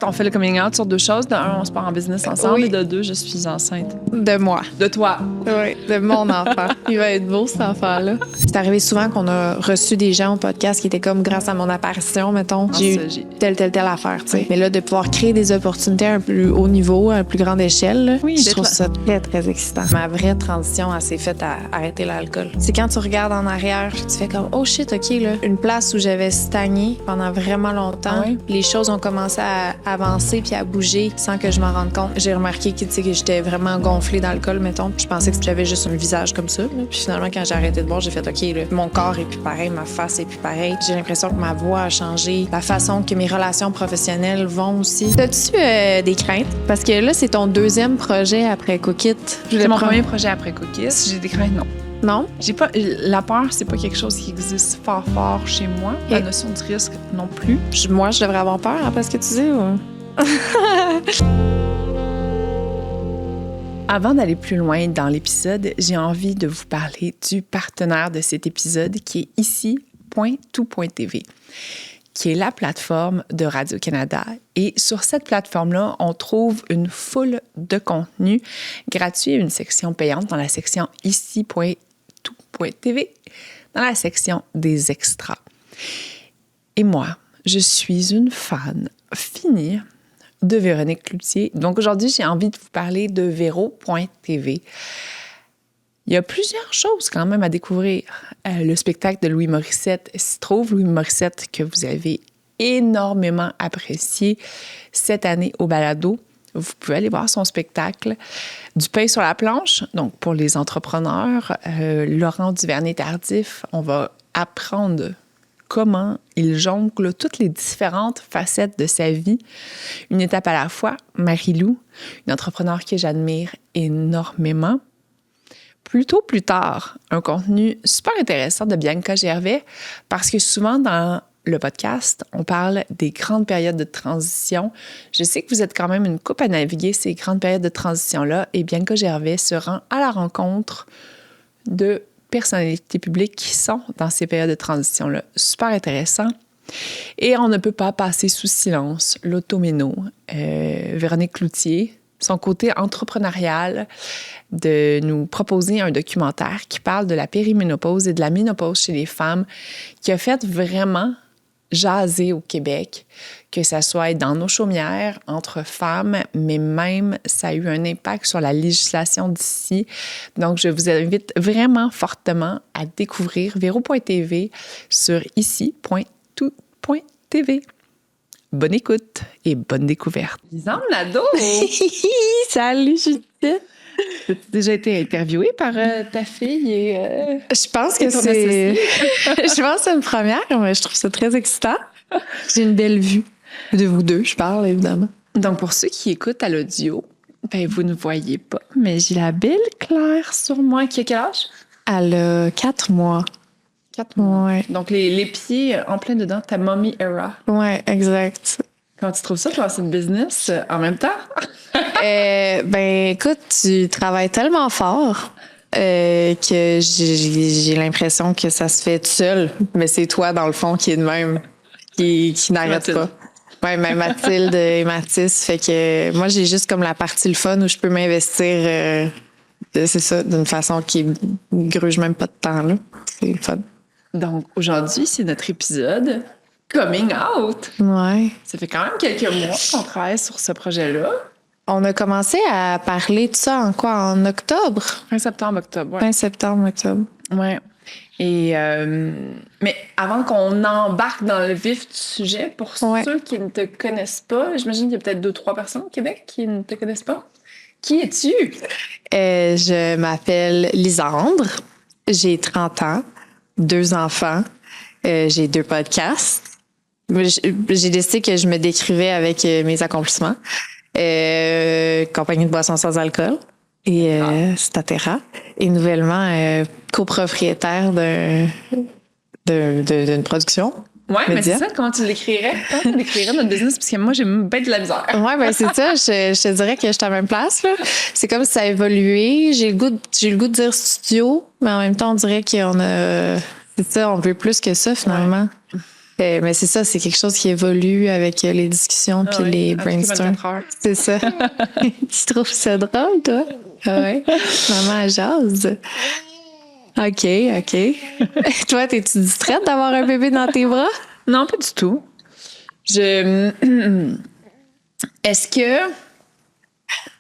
On fait le coming out sur 2 choses. De 1, on se part en business ensemble. Oui. Et de 2, je suis enceinte. De moi. De toi. Oui, de mon enfant. Il va être beau, cet enfant-là. C'est arrivé souvent qu'on a reçu des gens au podcast qui étaient comme, grâce à mon apparition, mettons, j'ai eu telle affaire, tu sais. Mais là, de pouvoir créer des opportunités à un plus haut niveau, à une plus grande échelle, là, Oui, je trouve ça très, très excitant. Ma vraie transition, elle s'est faite à arrêter l'alcool. C'est quand tu regardes en arrière, tu fais comme, oh shit, OK, là. Une place où j'avais stagné pendant vraiment longtemps, les choses ont commencé à avancer puis à bouger sans que je m'en rende compte. J'ai remarqué que j'étais vraiment gonflée d'alcool, mettons. Je pensais que j'avais juste un visage comme ça. Là. Puis finalement, quand j'ai arrêté de boire, j'ai fait OK, là, mon corps est plus pareil, ma face est plus pareille. J'ai l'impression que ma voix a changé, la façon que mes relations professionnelles vont aussi. T'as-tu des craintes? Parce que là, c'est ton 2e projet après Cookit. C'est mon premier projet après Cookies. J'ai des craintes, non. Non? J'ai pas. La peur, c'est pas quelque chose qui existe fort chez moi. La notion du risque non plus. Moi, je devrais avoir peur après ce que tu dis ou... Avant d'aller plus loin dans l'épisode, j'ai envie de vous parler du partenaire de cet épisode qui est ici.tout.tv, qui est la plateforme de Radio-Canada. Et sur cette plateforme-là, on trouve une foule de contenus gratuits et une section payante dans la section ici.tout.tv, dans la section des extras. Et moi, je suis une fan finie de Véronique Cloutier. Donc aujourd'hui, j'ai envie de vous parler de Véro.tv. Il y a plusieurs choses quand même à découvrir. Le spectacle de Louis Morissette s'y trouve. Louis Morissette que vous avez énormément apprécié cette année au balado. Vous pouvez aller voir son spectacle Du pain sur la planche. Donc pour les entrepreneurs, Laurent Duvernay-Tardif, on va apprendre comment il jongle toutes les différentes facettes de sa vie, une étape à la fois. Marie-Lou, une entrepreneure que j'admire énormément. Plus tard, un contenu super intéressant de Bianca Gervais, parce que souvent dans le podcast, on parle des grandes périodes de transition. Je sais que vous êtes quand même une couple à naviguer ces grandes périodes de transition-là, et Bianca Gervais se rend à la rencontre de personnalités publiques qui sont dans ces périodes de transition-là. Super intéressant. Et on ne peut pas passer sous silence l'automéno, Véronique Cloutier, son côté entrepreneurial, de nous proposer un documentaire qui parle de la périménopause et de la ménopause chez les femmes, qui a fait vraiment jaser au Québec, que ça soit dans nos chaumières, entre femmes, mais même ça a eu un impact sur la législation d'ici. Donc, je vous invite vraiment fortement à découvrir Véro.tv sur ici.tout.tv. Bonne écoute et bonne découverte. Lisanne Nadeau! Salut, Judith! As-tu déjà été interviewée par ta fille et je pense que c'est... je pense que c'est une première, mais je trouve ça très excitant. J'ai une belle vue de vous deux, je parle, évidemment. Donc, pour ceux qui écoutent à l'audio, ben vous ne voyez pas, mais j'ai la belle Claire sur moi. Qui a quel âge? Elle a 4 mois. 4 mois. Ouais. Donc, les pieds en plein dedans, ta mommy era. Ouais, exact. Comment tu trouves ça, toi, c'est une business en même temps? Ben, écoute, tu travailles tellement fort que j'ai l'impression que ça se fait tout seul. Mais c'est toi, dans le fond, qui est de même, qui n'arrête pas. Ouais, mais Mathilde et Mathis, fait que moi, j'ai juste comme la partie le fun où je peux m'investir, c'est ça, d'une façon qui gruge même pas de temps, là. C'est le fun. Donc, aujourd'hui, c'est notre épisode Coming Out. Ouais. Ça fait quand même quelques mois qu'on travaille sur ce projet-là. On a commencé à parler de ça en quoi? En octobre? Fin septembre, octobre, ouais. Fin septembre, octobre. Ouais. Et mais avant qu'on embarque dans le vif du sujet, pour ceux qui ne te connaissent pas, j'imagine qu'il y a peut-être 2-3 personnes au Québec qui ne te connaissent pas. Qui es-tu? Je m'appelle Lisandre. J'ai 30 ans, 2 enfants. J'ai 2 podcasts. J'ai décidé que je me décrivais avec mes accomplissements. Compagnie de boissons sans alcool et Statera. Et nouvellement, copropriétaire d'une production. Oui, mais c'est ça, comment tu l'écrirais? Comment tu l'écrirais notre business? Parce que moi, j'ai bien de la misère. Oui, ben c'est ça. Je te dirais que je suis à la même place, là. C'est comme si ça a évolué. J'ai le goût de dire studio, mais en même temps, on dirait qu'on a... C'est ça, on veut plus que ça, finalement. Mais c'est ça, c'est quelque chose qui évolue avec les discussions puis les brainstorms. C'est ça. Tu trouves ça drôle, toi? Ouais. Maman jase. OK. Toi, t'es-tu distraite d'avoir un bébé dans tes bras? Non, pas du tout. Est-ce que...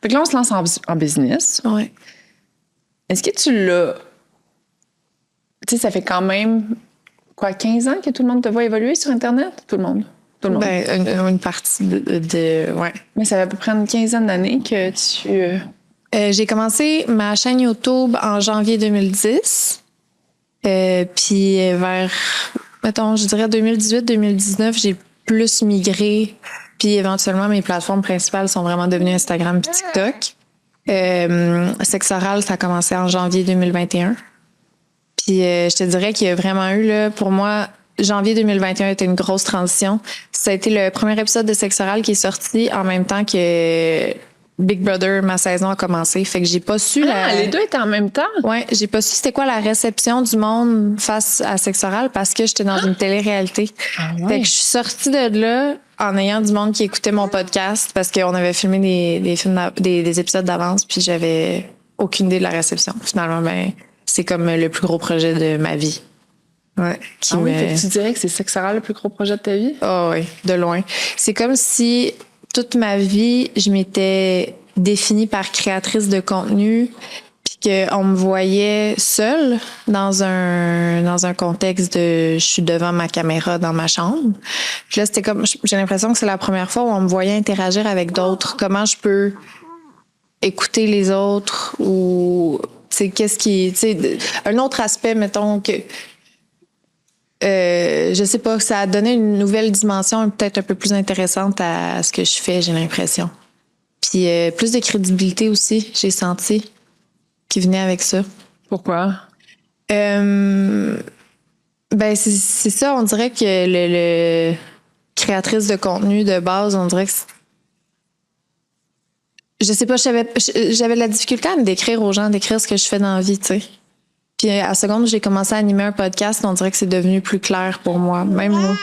Fait que là, on se lance en business. Ouais. Est-ce que tu l'as... Tu sais, ça fait quand même, 15 ans que tout le monde te voit évoluer sur Internet? Tout le monde. Ben, une partie de ouais. Mais ça fait à peu près une quinzaine d'années que tu... J'ai commencé ma chaîne YouTube en janvier 2010. Puis vers, mettons, je dirais 2018-2019, j'ai plus migré. Puis éventuellement, mes plateformes principales sont vraiment devenues Instagram et TikTok. Sexe oral, ça a commencé en janvier 2021. Puis je te dirais qu'il y a vraiment eu, là, pour moi, janvier 2021 était une grosse transition. Ça a été le premier épisode de Sexe oral qui est sorti en même temps que Big Brother, ma saison a commencé. Fait que j'ai pas su... les deux étaient en même temps? Ouais, j'ai pas su c'était quoi la réception du monde face à Sexe oral parce que j'étais dans une télé-réalité. Ah ouais. Fait que je suis sortie de là en ayant du monde qui écoutait mon podcast parce qu'on avait filmé des épisodes d'avance puis j'avais aucune idée de la réception. Finalement, ben, c'est comme le plus gros projet de ma vie. Ouais. Fait que tu dirais que c'est Sexe oral le plus gros projet de ta vie? Oh oui, de loin. C'est comme si toute ma vie, je m'étais définie par créatrice de contenu, puis qu'on me voyait seule dans un contexte de je suis devant ma caméra dans ma chambre. Puis là, c'était comme j'ai l'impression que c'est la première fois où on me voyait interagir avec d'autres. Comment je peux écouter les autres ou qu'est-ce qui un autre aspect, mettons que je sais pas, ça a donné une nouvelle dimension peut-être un peu plus intéressante à ce que je fais, j'ai l'impression. Puis plus de crédibilité aussi, j'ai senti, qui venait avec ça. Pourquoi? Ben c'est ça, on dirait que le créatrice de contenu de base, on dirait que je sais pas, j'avais de la difficulté à me décrire aux gens, décrire ce que je fais dans la vie, tu sais. Puis à la seconde où j'ai commencé à animer un podcast, on dirait que c'est devenu plus clair pour moi. Même moi.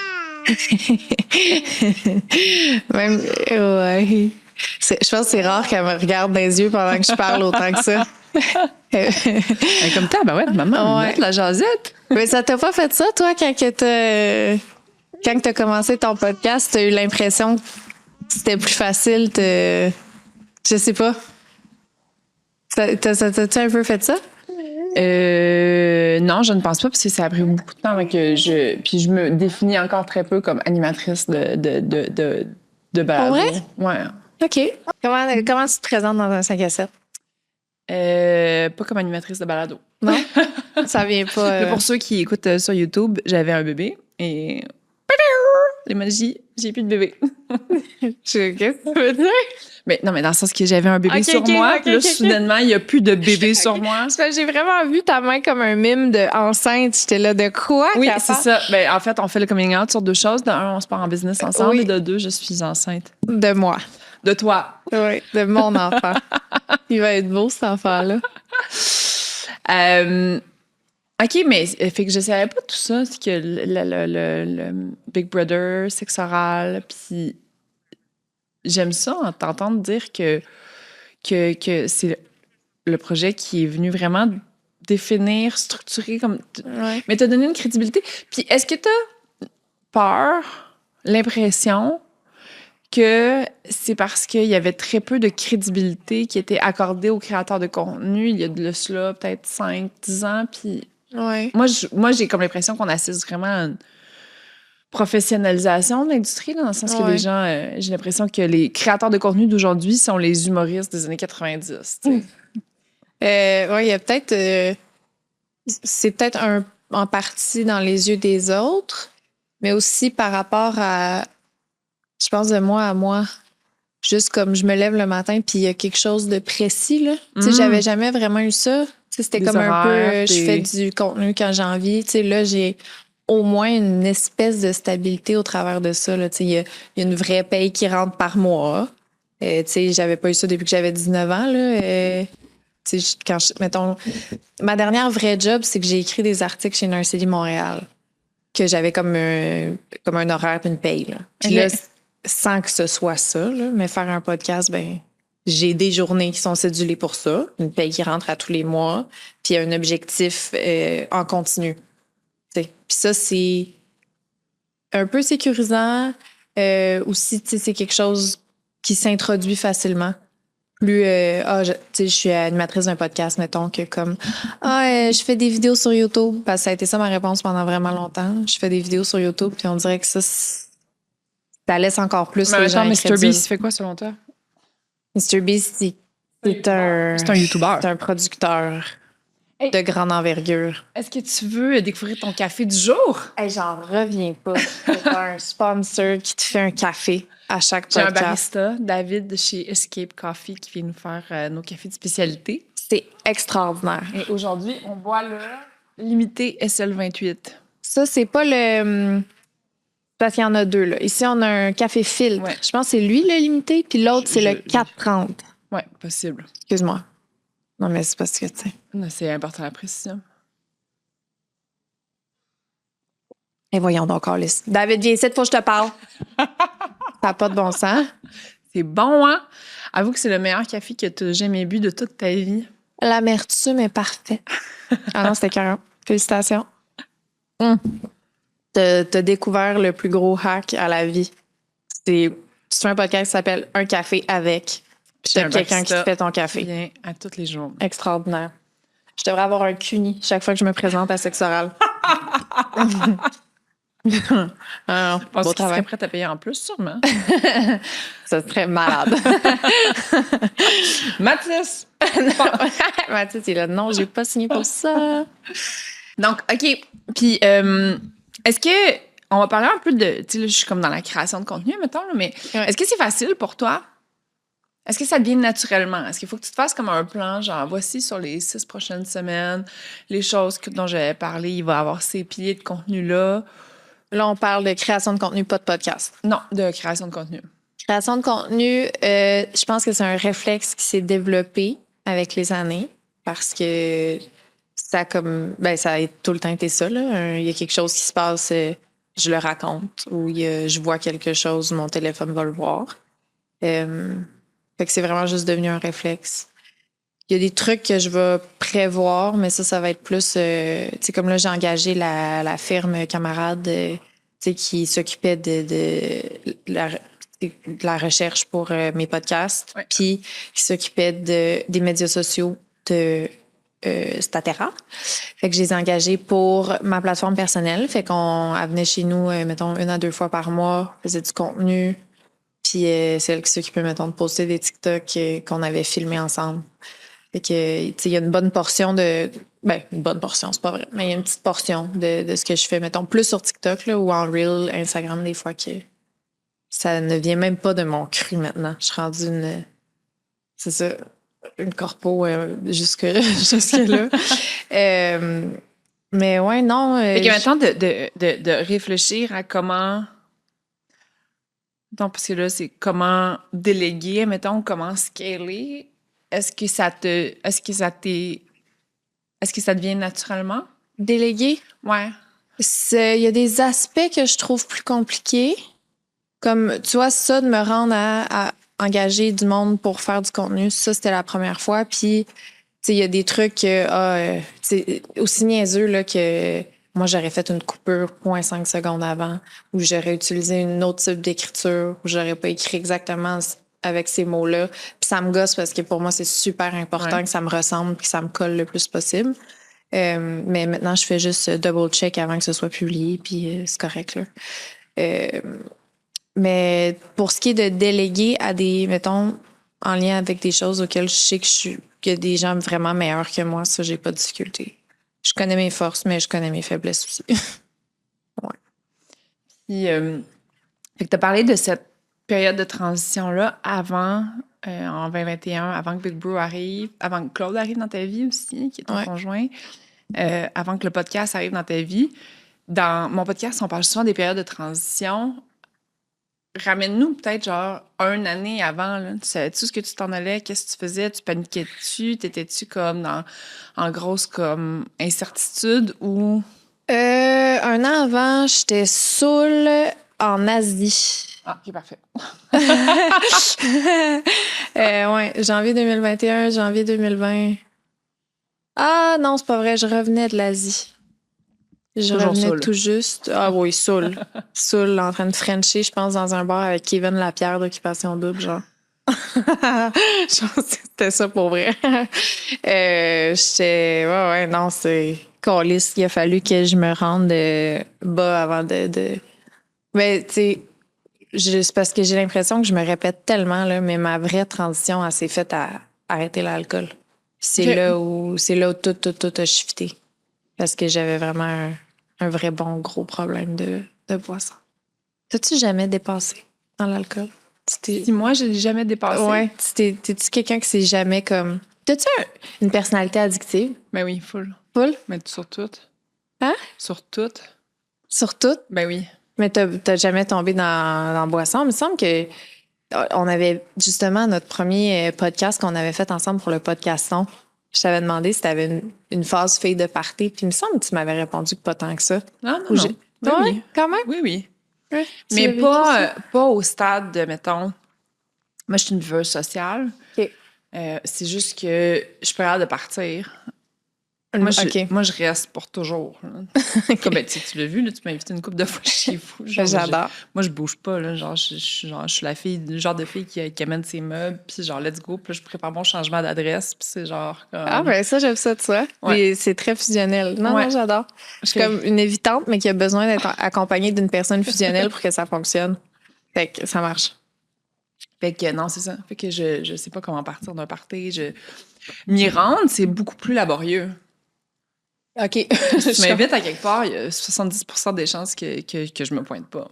Même, ouais. Je pense que c'est rare qu'elle me regarde dans les yeux pendant que je parle autant que ça. Comme ça, ben ouais, maman, ouais. La jasette. Mais ça t'a pas fait ça, toi, quand t'as commencé ton podcast, t'as eu l'impression que c'était plus facile, je sais pas. T'as-tu un peu fait ça? Non, je ne pense pas parce que ça a pris beaucoup de temps avant que puis je me définis encore très peu comme animatrice de balado. Ouais? Ouais. OK. Comment tu te présentes dans un 5 à 7? Pas comme animatrice de balado. Non? Ça vient pas... Mais pour ceux qui écoutent sur YouTube, j'avais un bébé et... L'emoji, j'ai plus de bébé. Qu'est-ce que tu veux dire? Mais non, mais dans le sens que j'avais un bébé sur moi, puis là, soudainement, il n'y a plus de bébé sur moi. J'ai vraiment vu ta main comme un mime de enceinte. J'étais là, de quoi? Oui, c'est ça. Ben, en fait, on fait le coming out sur deux choses. De un, on se part en business ensemble, et de deux, je suis enceinte. De moi. De toi. Oui, de mon enfant. Il va être beau, cet enfant-là. OK, mais fait que je savais pas tout ça. C'est que le Big Brother, Sexe oral, puis j'aime ça, t'entendre dire que c'est le projet qui est venu vraiment définir, structurer comme... Ouais. Mais t'as donné une crédibilité. Puis est-ce que t'as peur, l'impression que c'est parce qu'il y avait très peu de crédibilité qui était accordée aux créateurs de contenu il y a de cela peut-être 5-10 ans, puis... Ouais. Moi, j'ai comme l'impression qu'on assiste vraiment à une professionnalisation de l'industrie, là, dans le sens que les gens... j'ai l'impression que les créateurs de contenu d'aujourd'hui sont les humoristes des années 90. Oui, il y a peut-être... c'est peut-être en partie dans les yeux des autres, mais aussi par rapport à... Je pense de moi à moi. Juste comme je me lève le matin puis il y a quelque chose de précis, là. Tu sais, j'avais jamais vraiment eu ça. Tu sais, c'était comme horaires, un peu... Je fais du contenu quand j'ai envie. Tu sais, là, j'ai au moins une espèce de stabilité au travers de ça, là. Tu sais, il y a une vraie paye qui rentre par mois. Tu sais, j'avais pas eu ça depuis que j'avais 19 ans, là. Tu sais, mettons... Ma dernière vraie job, c'est que j'ai écrit des articles chez Nursery Montréal. que j'avais comme un horaire puis une paye. Là. Puis là, sans que ce soit ça, là, mais faire un podcast, ben j'ai des journées qui sont cédulées pour ça, une paye qui rentre à tous les mois, puis un objectif en continu. T'sais. Puis ça, c'est un peu sécurisant. Aussi, c'est quelque chose qui s'introduit facilement. Plus, je suis animatrice d'un podcast, mettons, que comme, je fais des vidéos sur YouTube, parce que ça a été ça ma réponse pendant vraiment longtemps. Je fais des vidéos sur YouTube, puis on dirait que ça laisse encore plus les gens MrBeast, il fait quoi selon toi? MrBeast, c'est un YouTuber. C'est un producteur de grande envergure. Est-ce que tu veux découvrir ton café du jour? Hey, j'en reviens pas. C'est un sponsor qui te fait un café à chaque podcast. J'ai un barista, David, de chez Escape Coffee, qui vient nous faire nos cafés de spécialité. C'est extraordinaire. Et aujourd'hui, on boit le limité SL28. Ça, c'est pas le... Parce qu'il y en a deux, là. Ici, on a un café filtre. Ouais. Je pense que c'est lui, le limité, puis l'autre, c'est le 430. Oui, possible. Excuse-moi. Non, mais c'est parce que, tu sais... C'est important la précision. Et voyons donc, Alice. David, viens ici, faut que je te parle. Ça n'a pas de bon sens. C'est bon, hein? Avoue que c'est le meilleur café que tu as jamais bu de toute ta vie. L'amertume est parfaite. Ah non, c'était carré. Félicitations. T'as découvert le plus gros hack à la vie. Tu fais un podcast qui s'appelle Un café avec. Puis t'as quelqu'un qui te fait ton café. Bien à tous les jours. Extraordinaire. Je devrais avoir un CUNY chaque fois que je me présente à Sexe Oral. Beau travail. Serais prête à payer en plus, sûrement. Ça serait malade. Mathis! Mathis, il a non, j'ai pas signé pour ça. Donc, OK. Puis, est-ce que... On va parler un peu de... Tu sais, là, je suis comme dans la création de contenu, mettons, là, mais est-ce que c'est facile pour toi? Est-ce que ça devient naturellement? Est-ce qu'il faut que tu te fasses comme un plan, genre, voici sur les 6 prochaines semaines, les choses dont j'avais parlé, il va y avoir ces piliers de contenu-là? Là, on parle de création de contenu, pas de podcast. Non, de création de contenu. Création de contenu, je pense que c'est un réflexe qui s'est développé avec les années parce que ça ça a tout le temps été ça. Là. Il y a quelque chose qui se passe, je le raconte, ou je vois quelque chose, mon téléphone va le voir. Fait que c'est vraiment juste devenu un réflexe. Il y a des trucs que je vais prévoir, mais ça va être plus... tu sais, comme là, j'ai engagé la firme Camarade, tu sais, qui s'occupait de la recherche pour mes podcasts, puis qui s'occupait des médias sociaux de Statera. Fait que je les ai engagés pour ma plateforme personnelle. Fait qu'on venait chez nous, mettons, 1 à 2 fois par mois, faisait du contenu, puis c'est elle qui s'occupait, mettons, de poster des TikTok qu'on avait filmés ensemble. Fait que, tu sais, il y a une bonne portion de... Ben, une bonne portion, c'est pas vrai, mais il y a une petite portion de ce que je fais, mettons, plus sur TikTok là, ou en Reel, Instagram, des fois que ça ne vient même pas de mon cru maintenant. Je suis rendue c'est ça, une corpo jusque-là. Mais ouais, non... Fait que maintenant, de réfléchir à comment... Donc, parce que là, c'est comment déléguer, mettons, comment scaler. Est-ce que ça devient naturellement? Déléguer? Ouais. Il y a des aspects que je trouve plus compliqués. Comme, tu vois, ça, de me rendre à engager du monde pour faire du contenu, ça, c'était la première fois. Puis, tu sais, il y a des trucs aussi niaiseux là, que moi, j'aurais fait une coupure 0.5 secondes avant, ou j'aurais utilisé une autre type d'écriture, ou j'aurais pas écrit exactement avec ces mots-là. Puis ça me gosse parce que pour moi, c'est super important que ça me ressemble et que ça me colle le plus possible. Mais maintenant, je fais juste double-check avant que ce soit publié, puis c'est correct, là. Mais pour ce qui est de déléguer à des, mettons, en lien avec des choses auxquelles je sais qu'il y a des gens vraiment meilleurs que moi, ça, j'ai pas de difficulté. Je connais mes forces, mais je connais mes faiblesses aussi. Ouais. Puis, fait que t'as parlé de cette période de transition-là avant, en 2021, avant que Big Bro arrive, avant que Claude arrive dans ta vie aussi, qui est ton conjoint, avant que le podcast arrive dans ta vie. Dans mon podcast, on parle souvent des périodes de transition. Ramène-nous peut-être genre 1 année avant. Là. Tu savais-tu ce que tu t'en allais? Qu'est-ce que tu faisais? Tu paniquais-tu? T'étais-tu comme en grosse comme incertitude ou Un an avant, j'étais saoule en Asie. Ah, OK, parfait. Ouais, janvier 2021, janvier 2020. Ah non, c'est pas vrai, je revenais de l'Asie. Je Toujours revenais saoule. tout juste. Ah oui, saoule. Saoule, en train de frencher, je pense, dans un bar avec Kevin Lapierre d'Occupation Double, genre. Je pense que c'était ça pour vrai. Ouais, non, c'est câlisse. Il a fallu que je me rende bas avant de... Mais, tu sais, c'est parce que j'ai l'impression que je me répète tellement, là, mais ma vraie transition, elle s'est faite à arrêter l'alcool. C'est OK. là où tout a shifté. Parce que j'avais vraiment un vrai bon gros problème de boisson. T'as-tu jamais dépassé dans l'alcool? Si moi, je l'ai jamais dépassé. Ouais, t'es-tu quelqu'un qui s'est jamais comme... T'as-tu une personnalité addictive? Ben oui, full. Full? Mais sur tout. Hein? Sur tout. Sur tout? Ben oui. Mais t'as jamais tombé dans la boisson? Il me semble que on avait justement notre premier podcast qu'on avait fait ensemble pour le podcaston. Je t'avais demandé si t'avais une phase fille de party, puis il me semble que tu m'avais répondu que pas tant que ça. Non, non, Ou non. j'ai- Oui, Ouais, oui. quand même. Oui, oui. Ouais, tu Mais l'as vécu, ça? pas au stade de, mettons... Moi, je suis une veuve sociale. OK. C'est juste que je suis pas hâte de partir. Moi, OK. je reste pour toujours. Là. Comme, ben, tu l'as vu, là, tu m'as invité une couple de fois chez vous. Genre, J'adore. moi, je bouge pas. Là, genre, je suis la fille, le genre de fille qui amène ses meubles, puis genre, let's go. Puis là, je prépare mon changement d'adresse, puis c'est genre... Comme... Ah, ben ça, j'aime ça de toi. Ouais. C'est très fusionnel. Non, Ouais. non, j'adore. Je suis comme une évitante, mais qui a besoin d'être accompagnée d'une personne fusionnelle pour que ça fonctionne. Fait que ça marche. Fait que non, c'est ça. Fait que je sais pas comment partir d'un party. M'y rendre, c'est beaucoup plus laborieux. OK. Si tu m'invites à quelque part, il y a 70% des chances que je me pointe pas.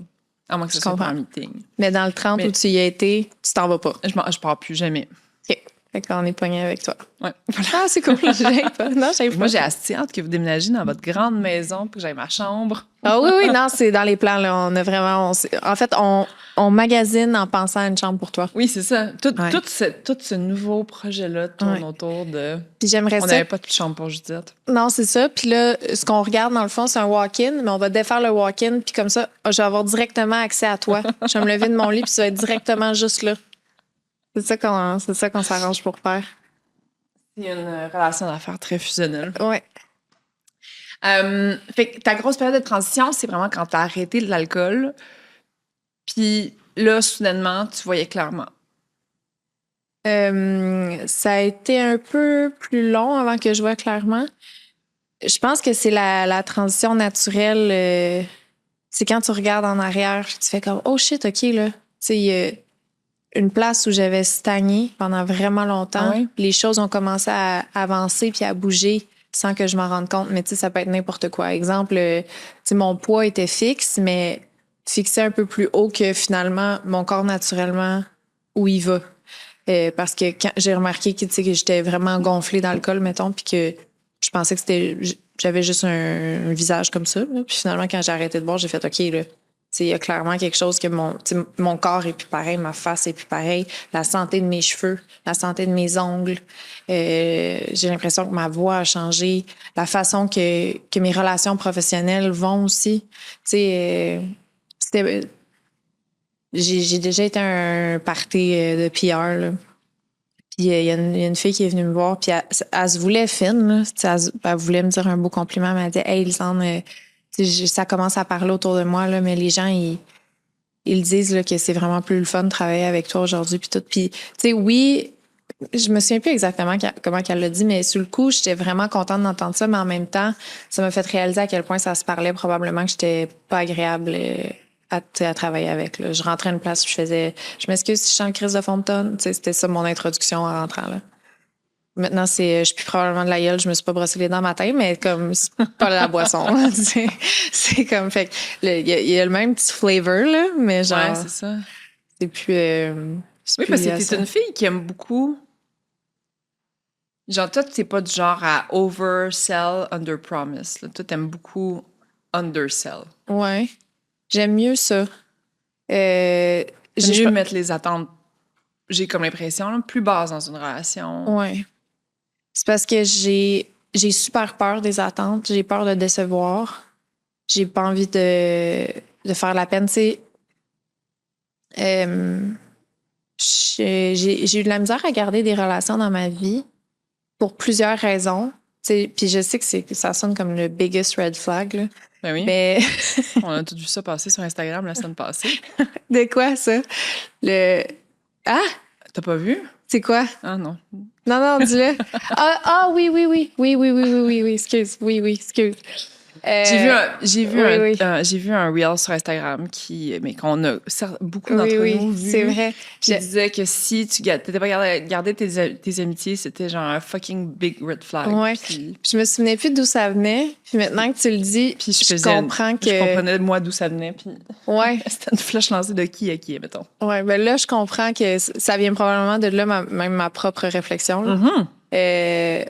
À moins que ce soit pas un meeting. Mais dans le 30 où tu y as été, tu t'en vas pas. Je pars plus jamais. OK. Fait qu'on est pogné avec toi. Ouais. Ah, c'est cool. J'aime pas. Non, j'aime pas. Moi, j'ai assez hâte que vous déménagiez dans votre grande maison pour que j'aille ma chambre. Ah oui, oui, non, c'est dans les plans. Là. On a vraiment... En fait, on magasine en pensant à une chambre pour toi. Oui, c'est ça. Tout Ouais. ce nouveau projet-là tourne autour de... Puis j'aimerais On ça... n'avait pas de chambre pour Judith. Non, c'est ça. Puis là, ce qu'on regarde, dans le fond, c'est un walk-in, mais on va défaire le walk-in, puis comme ça, je vais avoir directement accès à toi. Je vais me lever de mon lit, puis tu vas être directement juste là. C'est ça qu'on s'arrange pour faire. C'est une relation d'affaires très fusionnelle. Ouais. Fait que ta grosse période de transition, c'est vraiment quand tu as arrêté de l'alcool. Puis là, soudainement, tu voyais clairement. Ça a été un peu plus long avant que je vois clairement. Je pense que c'est la transition naturelle. C'est quand tu regardes en arrière, tu fais comme « Oh shit, OK, là. » Tu sais, il y a une place où j'avais stagné pendant vraiment longtemps. Ah ouais? Les choses ont commencé à avancer puis à bouger sans que je m'en rende compte. Mais tu sais, ça peut être n'importe quoi. Exemple, tu sais, mon poids était fixe, mais fixé un peu plus haut que finalement mon corps naturellement où il va. Parce que quand j'ai remarqué que, tu sais, que j'étais vraiment gonflée dans le col, mettons, puis que je pensais que j'avais juste un visage comme ça. Là. Puis finalement, quand j'ai arrêté de boire, j'ai fait OK, là. Il y a clairement quelque chose que mon corps est plus pareil, ma face est plus pareille, la santé de mes cheveux, la santé de mes ongles. J'ai l'impression que ma voix a changé, la façon que mes relations professionnelles vont aussi. J'ai déjà été à un party de PR, là. Puis il y a une fille qui est venue me voir, puis elle se voulait fine, là. Elle voulait me dire un beau compliment. Elle m'a dit « Hey, Lisanne, ça commence à parler autour de moi, là, mais les gens, ils disent là, que c'est vraiment plus le fun de travailler avec toi aujourd'hui. » Puis tout. Puis, tu sais, oui, je me souviens plus exactement comment qu'elle l'a dit, mais sur le coup, j'étais vraiment contente d'entendre ça, mais en même temps, ça m'a fait réaliser à quel point ça se parlait probablement que j'étais pas agréable à travailler avec. Là. Je rentrais à une place où je m'excuse si je chante crise de fond de tonne. C'était ça mon introduction en rentrant. Là. Maintenant, je suis plus probablement de la gueule, je me suis pas brossé les dents matin, mais comme c'est pas la boisson. C'est comme fait il y a le même petit flavor, là, mais genre. Ouais, c'est ça. C'est plus. Oui, parce que t'es une fille qui aime beaucoup. Genre, toi, t'es pas du genre à oversell, underpromise. Là. Toi, t'aimes beaucoup undersell. Ouais. J'aime mieux ça. J'aime mieux mettre les attentes, j'ai comme l'impression, là, plus basses dans une relation. Ouais. C'est parce que j'ai super peur des attentes. J'ai peur de décevoir. j'ai pas envie de faire la peine. Tu sais, j'ai eu de la misère à garder des relations dans ma vie pour plusieurs raisons. Tu sais, puis je sais que ça sonne comme le biggest red flag, là. Ben oui. Mais On a tout vu ça passer sur Instagram la semaine passée. de quoi, ça? Ah! T'as pas vu? C'est quoi? Ah non. Non, dis-le. Oui, excuse. Oui, excuse. J'ai vu Oui. un reel sur Instagram mais qu'on a beaucoup d'entre nous vu. C'est vrai. Qui disait que si tu t'étais pas gardé tes amitiés, c'était genre un fucking big red flag. Ouais. Puis je me souvenais plus d'où ça venait. Puis maintenant que tu le dis, puis je comprends que... Je comprenais moi d'où ça venait. Puis ouais. C'était une flèche lancée de qui à qui, mettons. Ouais, ben là, je comprends que ça vient probablement de là, même ma propre réflexion. Là. Mm-hmm.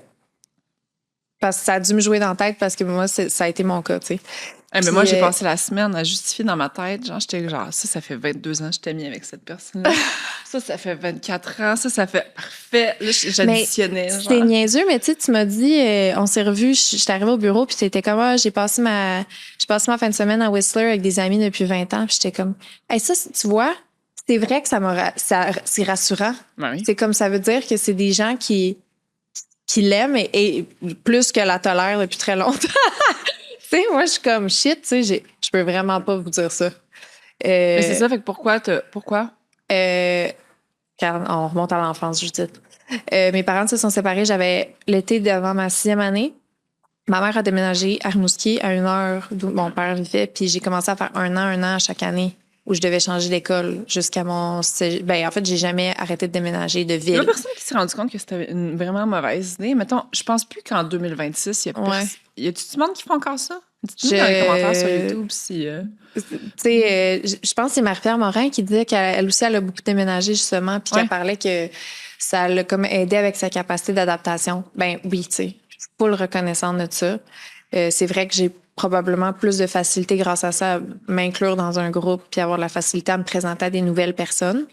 Parce que ça a dû me jouer dans la tête parce que moi, ça a été mon cas, tu sais. Mais moi, j'ai passé la semaine à justifier dans ma tête. Genre, j'étais genre, ça fait 22 ans que je t'ai mis avec cette personne-là. ça fait 24 ans. Ça fait parfait. Là, j'additionnais. C'était niaiseux, mais tu m'as dit, on s'est revus, j'étais arrivée au bureau, puis t'étais comme, j'ai passé ma fin de semaine à Whistler avec des amis depuis 20 ans, puis j'étais comme, hey, ça, tu vois, c'est vrai que c'est rassurant. Oui. C'est comme ça veut dire que c'est des gens qui l'aiment et plus que la tolèrent depuis très longtemps. Tu sais, moi, je suis comme shit, tu sais, je peux vraiment pas vous dire ça. Mais c'est ça, fait que pourquoi? Car on remonte à l'enfance, Judith. Mes parents se sont séparés, j'avais l'été devant ma 6e année. Ma mère a déménagé à Rimouski, à 1 heure d'où mon père vivait, puis j'ai commencé à faire un an à chaque année où je devais changer d'école jusqu'à mon... Ben, en fait, j'ai jamais arrêté de déménager de ville. Il y a personne qui s'est rendu compte que c'était une vraiment mauvaise idée. Mettons, je pense plus qu'en 2026, il y a personne... Y a-tu du monde qui fait encore ça? Dites-nous dans les commentaires sur YouTube si... Tu sais, je pense que c'est Marie-Pierre Morin qui disait qu'elle aussi, elle a beaucoup déménagé, justement, puis qu'elle parlait que ça l'a comme aidé avec sa capacité d'adaptation. Ben oui, tu sais, je suis full reconnaissante de ça. C'est vrai que j'ai probablement plus de facilité grâce à ça à m'inclure dans un groupe puis avoir de la facilité à me présenter à des nouvelles personnes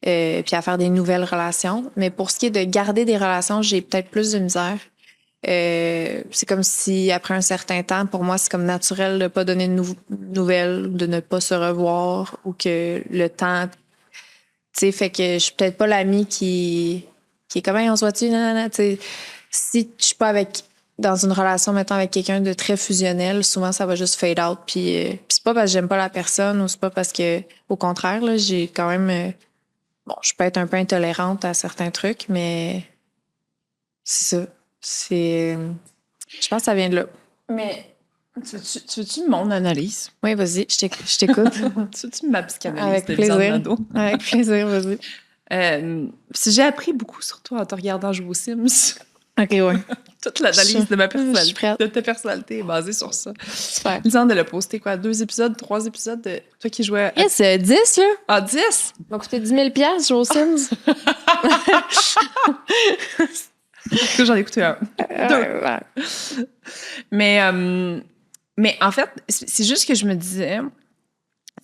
puis à faire des nouvelles relations. Mais pour ce qui est de garder des relations, j'ai peut-être plus de misère. C'est comme si, après un certain temps, pour moi, c'est comme naturel de ne pas donner de nouvelles, de ne pas se revoir ou que le temps... Tu sais, fait que je suis peut-être pas l'amie qui est comme, hey, on se voit-tu? Tu sais, si je suis pas dans une relation, mettons, avec quelqu'un de très fusionnel, souvent, ça va juste fade out. Puis c'est pas parce que j'aime pas la personne ou c'est pas parce que... Au contraire, là, j'ai quand même... bon, je peux être un peu intolérante à certains trucs, mais c'est ça. Je pense que ça vient de là. Mais tu veux-tu mon analyse? Oui, vas-y, je t'écoute. Tu veux-tu ma psychanalyse? Avec plaisir. Avec plaisir, vas-y. Si j'ai appris beaucoup sur toi en te regardant jouer aux Sims. OK, ouais. Toute l'analyse de ma personnalité, prête. de ta personnalité est basée sur ça. Super. Lisande, elle a posté quoi? 2 épisodes, 3 épisodes de toi qui jouais à... Yes, 10, là. Ah, 10? Ça m'a coûté 10 000 $ jouer aux Sims. J'en ai écouté un. 2. Mais en fait, c'est juste que je me disais...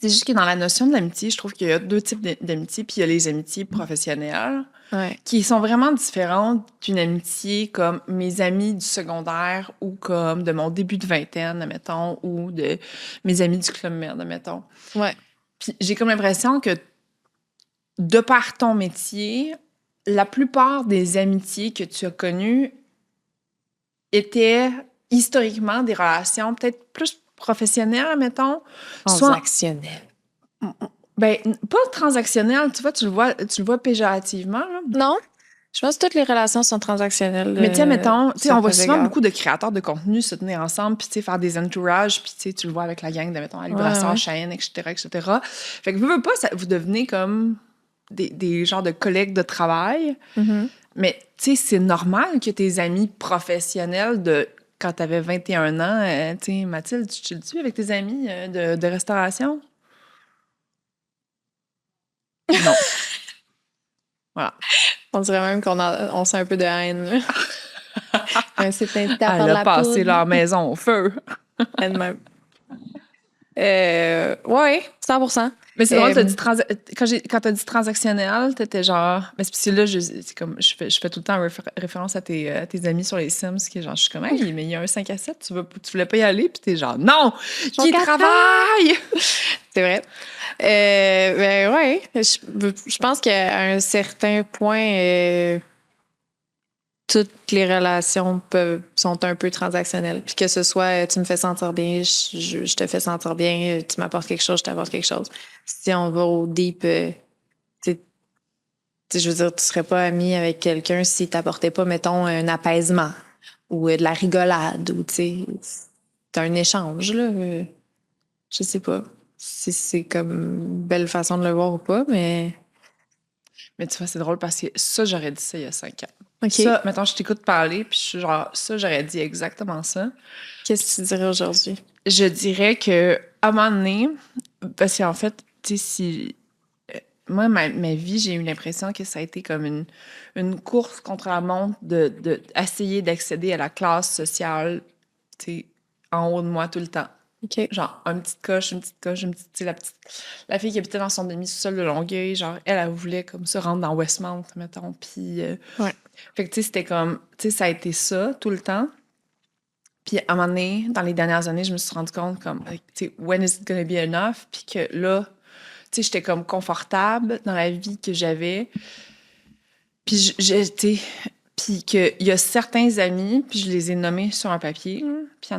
C'est juste que dans la notion de l'amitié, je trouve qu'il y a 2 types d'amitié, puis il y a les amitiés professionnelles, qui sont vraiment différentes d'une amitié comme mes amis du secondaire ou comme de mon début de vingtaine, admettons, ou de mes amis du Club Med, admettons. Ouais. Puis j'ai comme l'impression que de par ton métier, la plupart des amitiés que tu as connues étaient historiquement des relations peut-être plus professionnelles, mettons. Transactionnelles. Ben, pas transactionnelles, tu vois, tu le vois péjorativement, là. Non. Je pense que toutes les relations sont transactionnelles. Mais tiens, mettons, on voit souvent beaucoup de créateurs de contenu se tenir ensemble, puis faire des entourages, puis tu le vois avec la gang de, mettons, Ali Brassard, Cheyenne, etc. Fait que veux pas, vous devenez comme des genres de collègues de travail. Mm-hmm. Mais, tu sais, c'est normal que tes amis professionnels de quand t'avais 21 ans, tu sais, Mathilde, tu chilles-tu avec tes amis de restauration? Non. Voilà. On dirait même qu'on sent un peu de haine. C'est un tape Elle a passé leur maison au feu. Elle-même. Oui, 100%. Mais c'est drôle, quand t'as dit transactionnel, t'étais genre... Mais c'est parce que là, c'est comme, je fais tout le temps référence à tes amis sur les Sims, qui est genre, je suis comme, hey, mais il y a un 5 à 7, tu voulais pas y aller? Puis t'es genre, non! Qui travaille? C'est vrai. Ben ouais, je pense qu'à un certain point, toutes les relations sont un peu transactionnelles. Puis que ce soit, tu me fais sentir bien, je te fais sentir bien, tu m'apportes quelque chose, je t'apporte quelque chose. Si on va au deep, je veux dire, tu serais pas ami avec quelqu'un si t'apportais pas, mettons, un apaisement ou de la rigolade ou, tu sais, c'est un échange, là. Je sais pas si c'est comme une belle façon de le voir ou pas, mais... Mais tu vois, c'est drôle parce que ça, j'aurais dit ça il y a 5 ans. Okay. Ça, mettons, je t'écoute parler, puis je suis genre, ça, j'aurais dit exactement ça. Qu'est-ce que tu dirais aujourd'hui? Je dirais que, à un moment donné, parce qu'en fait, tu sais, si. Moi, ma vie, j'ai eu l'impression que ça a été comme une course contre la montre d'essayer d'accéder à la classe sociale, tu sais, en haut de moi tout le temps. OK. Genre, une petite coche, une petite, tu sais, la fille qui habitait dans son demi-sous-sol de Longueuil, genre, elle voulait comme se rendre dans Westmount, mettons, puis... Ouais. Fait que, tu sais, c'était comme, tu sais, ça a été ça tout le temps. Puis à un moment donné, dans les dernières années, je me suis rendu compte comme, tu sais, when is it gonna be enough? Puis que là, tu sais, j'étais comme confortable dans la vie que j'avais. Puis tu sais, puis qu'il y a certains amis, puis je les ai nommés sur un papier, puis il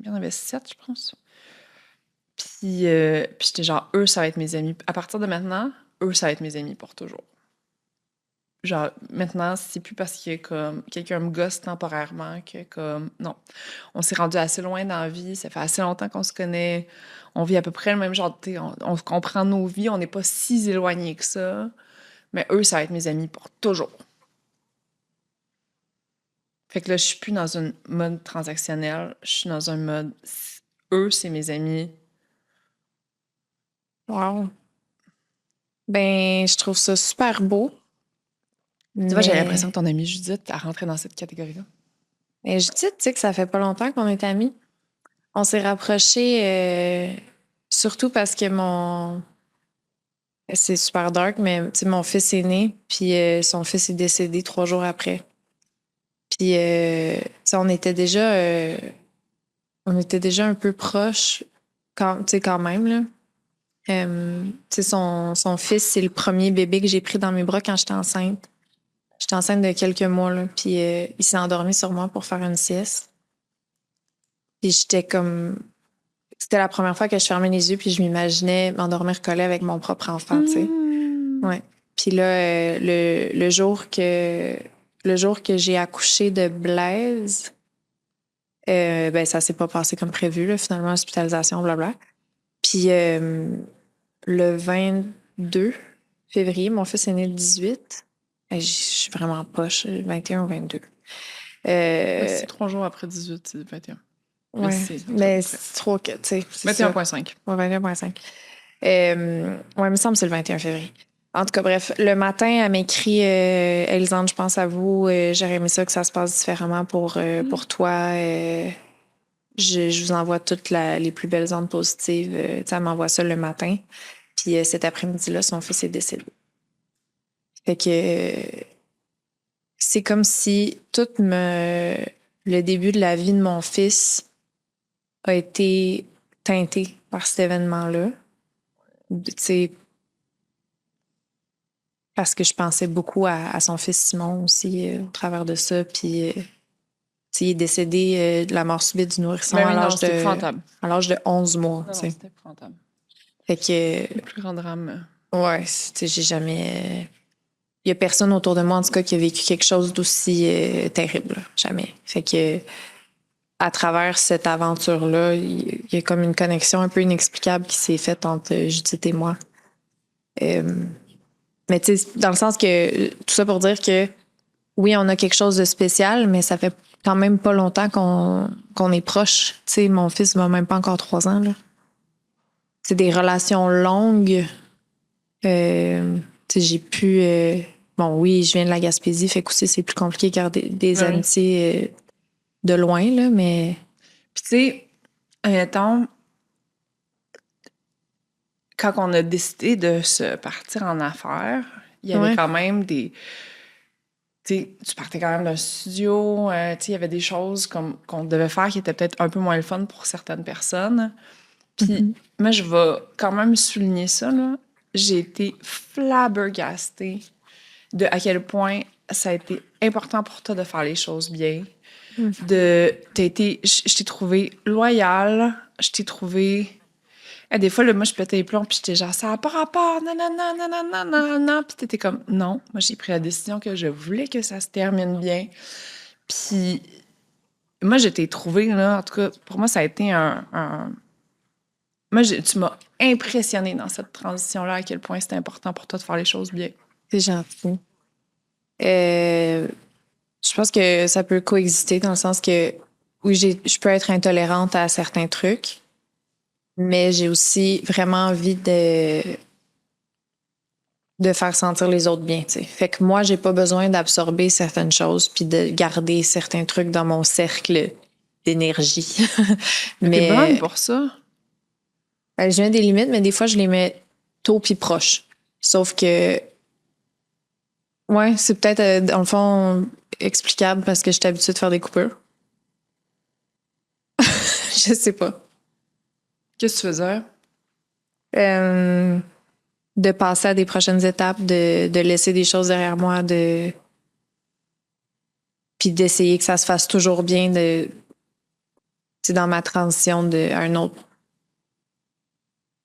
y en avait 7, je pense. Puis j'étais genre, eux, ça va être mes amis. À partir de maintenant, eux, ça va être mes amis pour toujours. Genre, maintenant, c'est plus parce que comme quelqu'un me gosse temporairement que comme... Non. On s'est rendu assez loin dans la vie, ça fait assez longtemps qu'on se connaît, on vit à peu près le même genre de... On comprend nos vies, on n'est pas si éloignés que ça. Mais eux, ça va être mes amis pour toujours. Fait que là, je suis plus dans un mode transactionnel, je suis dans un mode... Eux, c'est mes amis. Wow. Ben, je trouve ça super beau. Tu vois, j'ai l'impression que ton amie Judith a rentré dans cette catégorie-là. Mais Judith, tu sais que ça fait pas longtemps qu'on est amis. On s'est rapprochés surtout parce que c'est super dark, mais mon fils est né, puis son fils est décédé 3 jours après. Puis, on était déjà un peu proches, quand même, là. Son fils, c'est le premier bébé que j'ai pris dans mes bras quand j'étais enceinte. J'étais enceinte de quelques mois, là, puis il s'est endormi sur moi pour faire une sieste. Puis j'étais comme... C'était la première fois que je fermais les yeux puis je m'imaginais m'endormir collée avec mon propre enfant, tu sais. Ouais. Puis là, le jour que j'ai accouché de Blaise, ben ça s'est pas passé comme prévu, là, finalement, hospitalisation, blabla. Puis le 22 février, mon fils est né le 18. Je suis vraiment poche, 21 ou 22. C'est 3 jours après 18, c'est 21. Ouais, mais c'est trop que, tu sais. 21,5. Ouais, 21,5. Ouais, il me semble que c'est le 21 février. En tout cas, bref, le matin, elle m'écrit Elisande, je pense à vous. J'aurais aimé ça que ça se passe différemment pour toi. Je vous envoie toutes les plus belles ondes positives. Elle m'envoie ça le matin. Puis cet après-midi-là, son fils est décédé. Fait que c'est comme si le début de la vie de mon fils a été teinté par cet événement-là. Tu sais, parce que je pensais beaucoup à son fils Simon aussi au travers de ça. Puis, il est décédé de la mort subite du nourrisson à l'âge de 11 mois. Non, c'était épouvantable. Fait que... Le plus grand drame. Ouais, j'ai jamais... Il y a personne autour de moi, en tout cas, qui a vécu quelque chose d'aussi terrible. Jamais. Fait que à travers cette aventure-là, il y a comme une connexion un peu inexplicable qui s'est faite entre Judith et moi. Mais tu sais, dans le sens que, tout ça pour dire que, oui, on a quelque chose de spécial, mais ça fait quand même pas longtemps qu'on est proches. Tu sais, mon fils va même pas encore 3 ans, là. C'est des relations longues. Tu sais, j'ai pu... bon, oui, je viens de la Gaspésie, fait que aussi, c'est plus compliqué de garder des amitiés de loin, là, mais... Puis tu sais, admettons, quand on a décidé de se partir en affaires, il y avait quand même des... Tu partais quand même d'un studio, il y avait des choses qu'on devait faire qui étaient peut-être un peu moins le fun pour certaines personnes. Puis moi, je vais quand même souligner ça, là. J'ai été flabbergastée de à quel point ça a été important pour toi de faire les choses bien. Je t'ai trouvée loyale, je t'ai trouvée... des fois, là, moi, je pétais les plombs, puis j'étais genre, ça n'a pas rapport, nanana. Puis t'étais comme, non, moi, j'ai pris la décision que je voulais que ça se termine bien. Puis moi, je t'ai trouvée, là, en tout cas, pour moi, ça a été Moi, tu m'as impressionnée dans cette transition-là, à quel point c'était important pour toi de faire les choses bien. C'est gentil. Je pense que ça peut coexister dans le sens que, oui, je peux être intolérante à certains trucs, mais j'ai aussi vraiment envie de faire sentir les autres bien, tu sais. Fait que moi, j'ai pas besoin d'absorber certaines choses puis de garder certains trucs dans mon cercle d'énergie. Mais t'es bonne pour ça. Je mets des limites, mais des fois, je les mets tôt puis proche. Sauf que, ouais, c'est peut-être, dans le fond, explicable parce que je suis habituée de faire des coupures. Je sais pas. Qu'est-ce que tu faisais? De passer à des prochaines étapes, de laisser des choses derrière moi, puis d'essayer que ça se fasse toujours bien dans ma transition à un autre.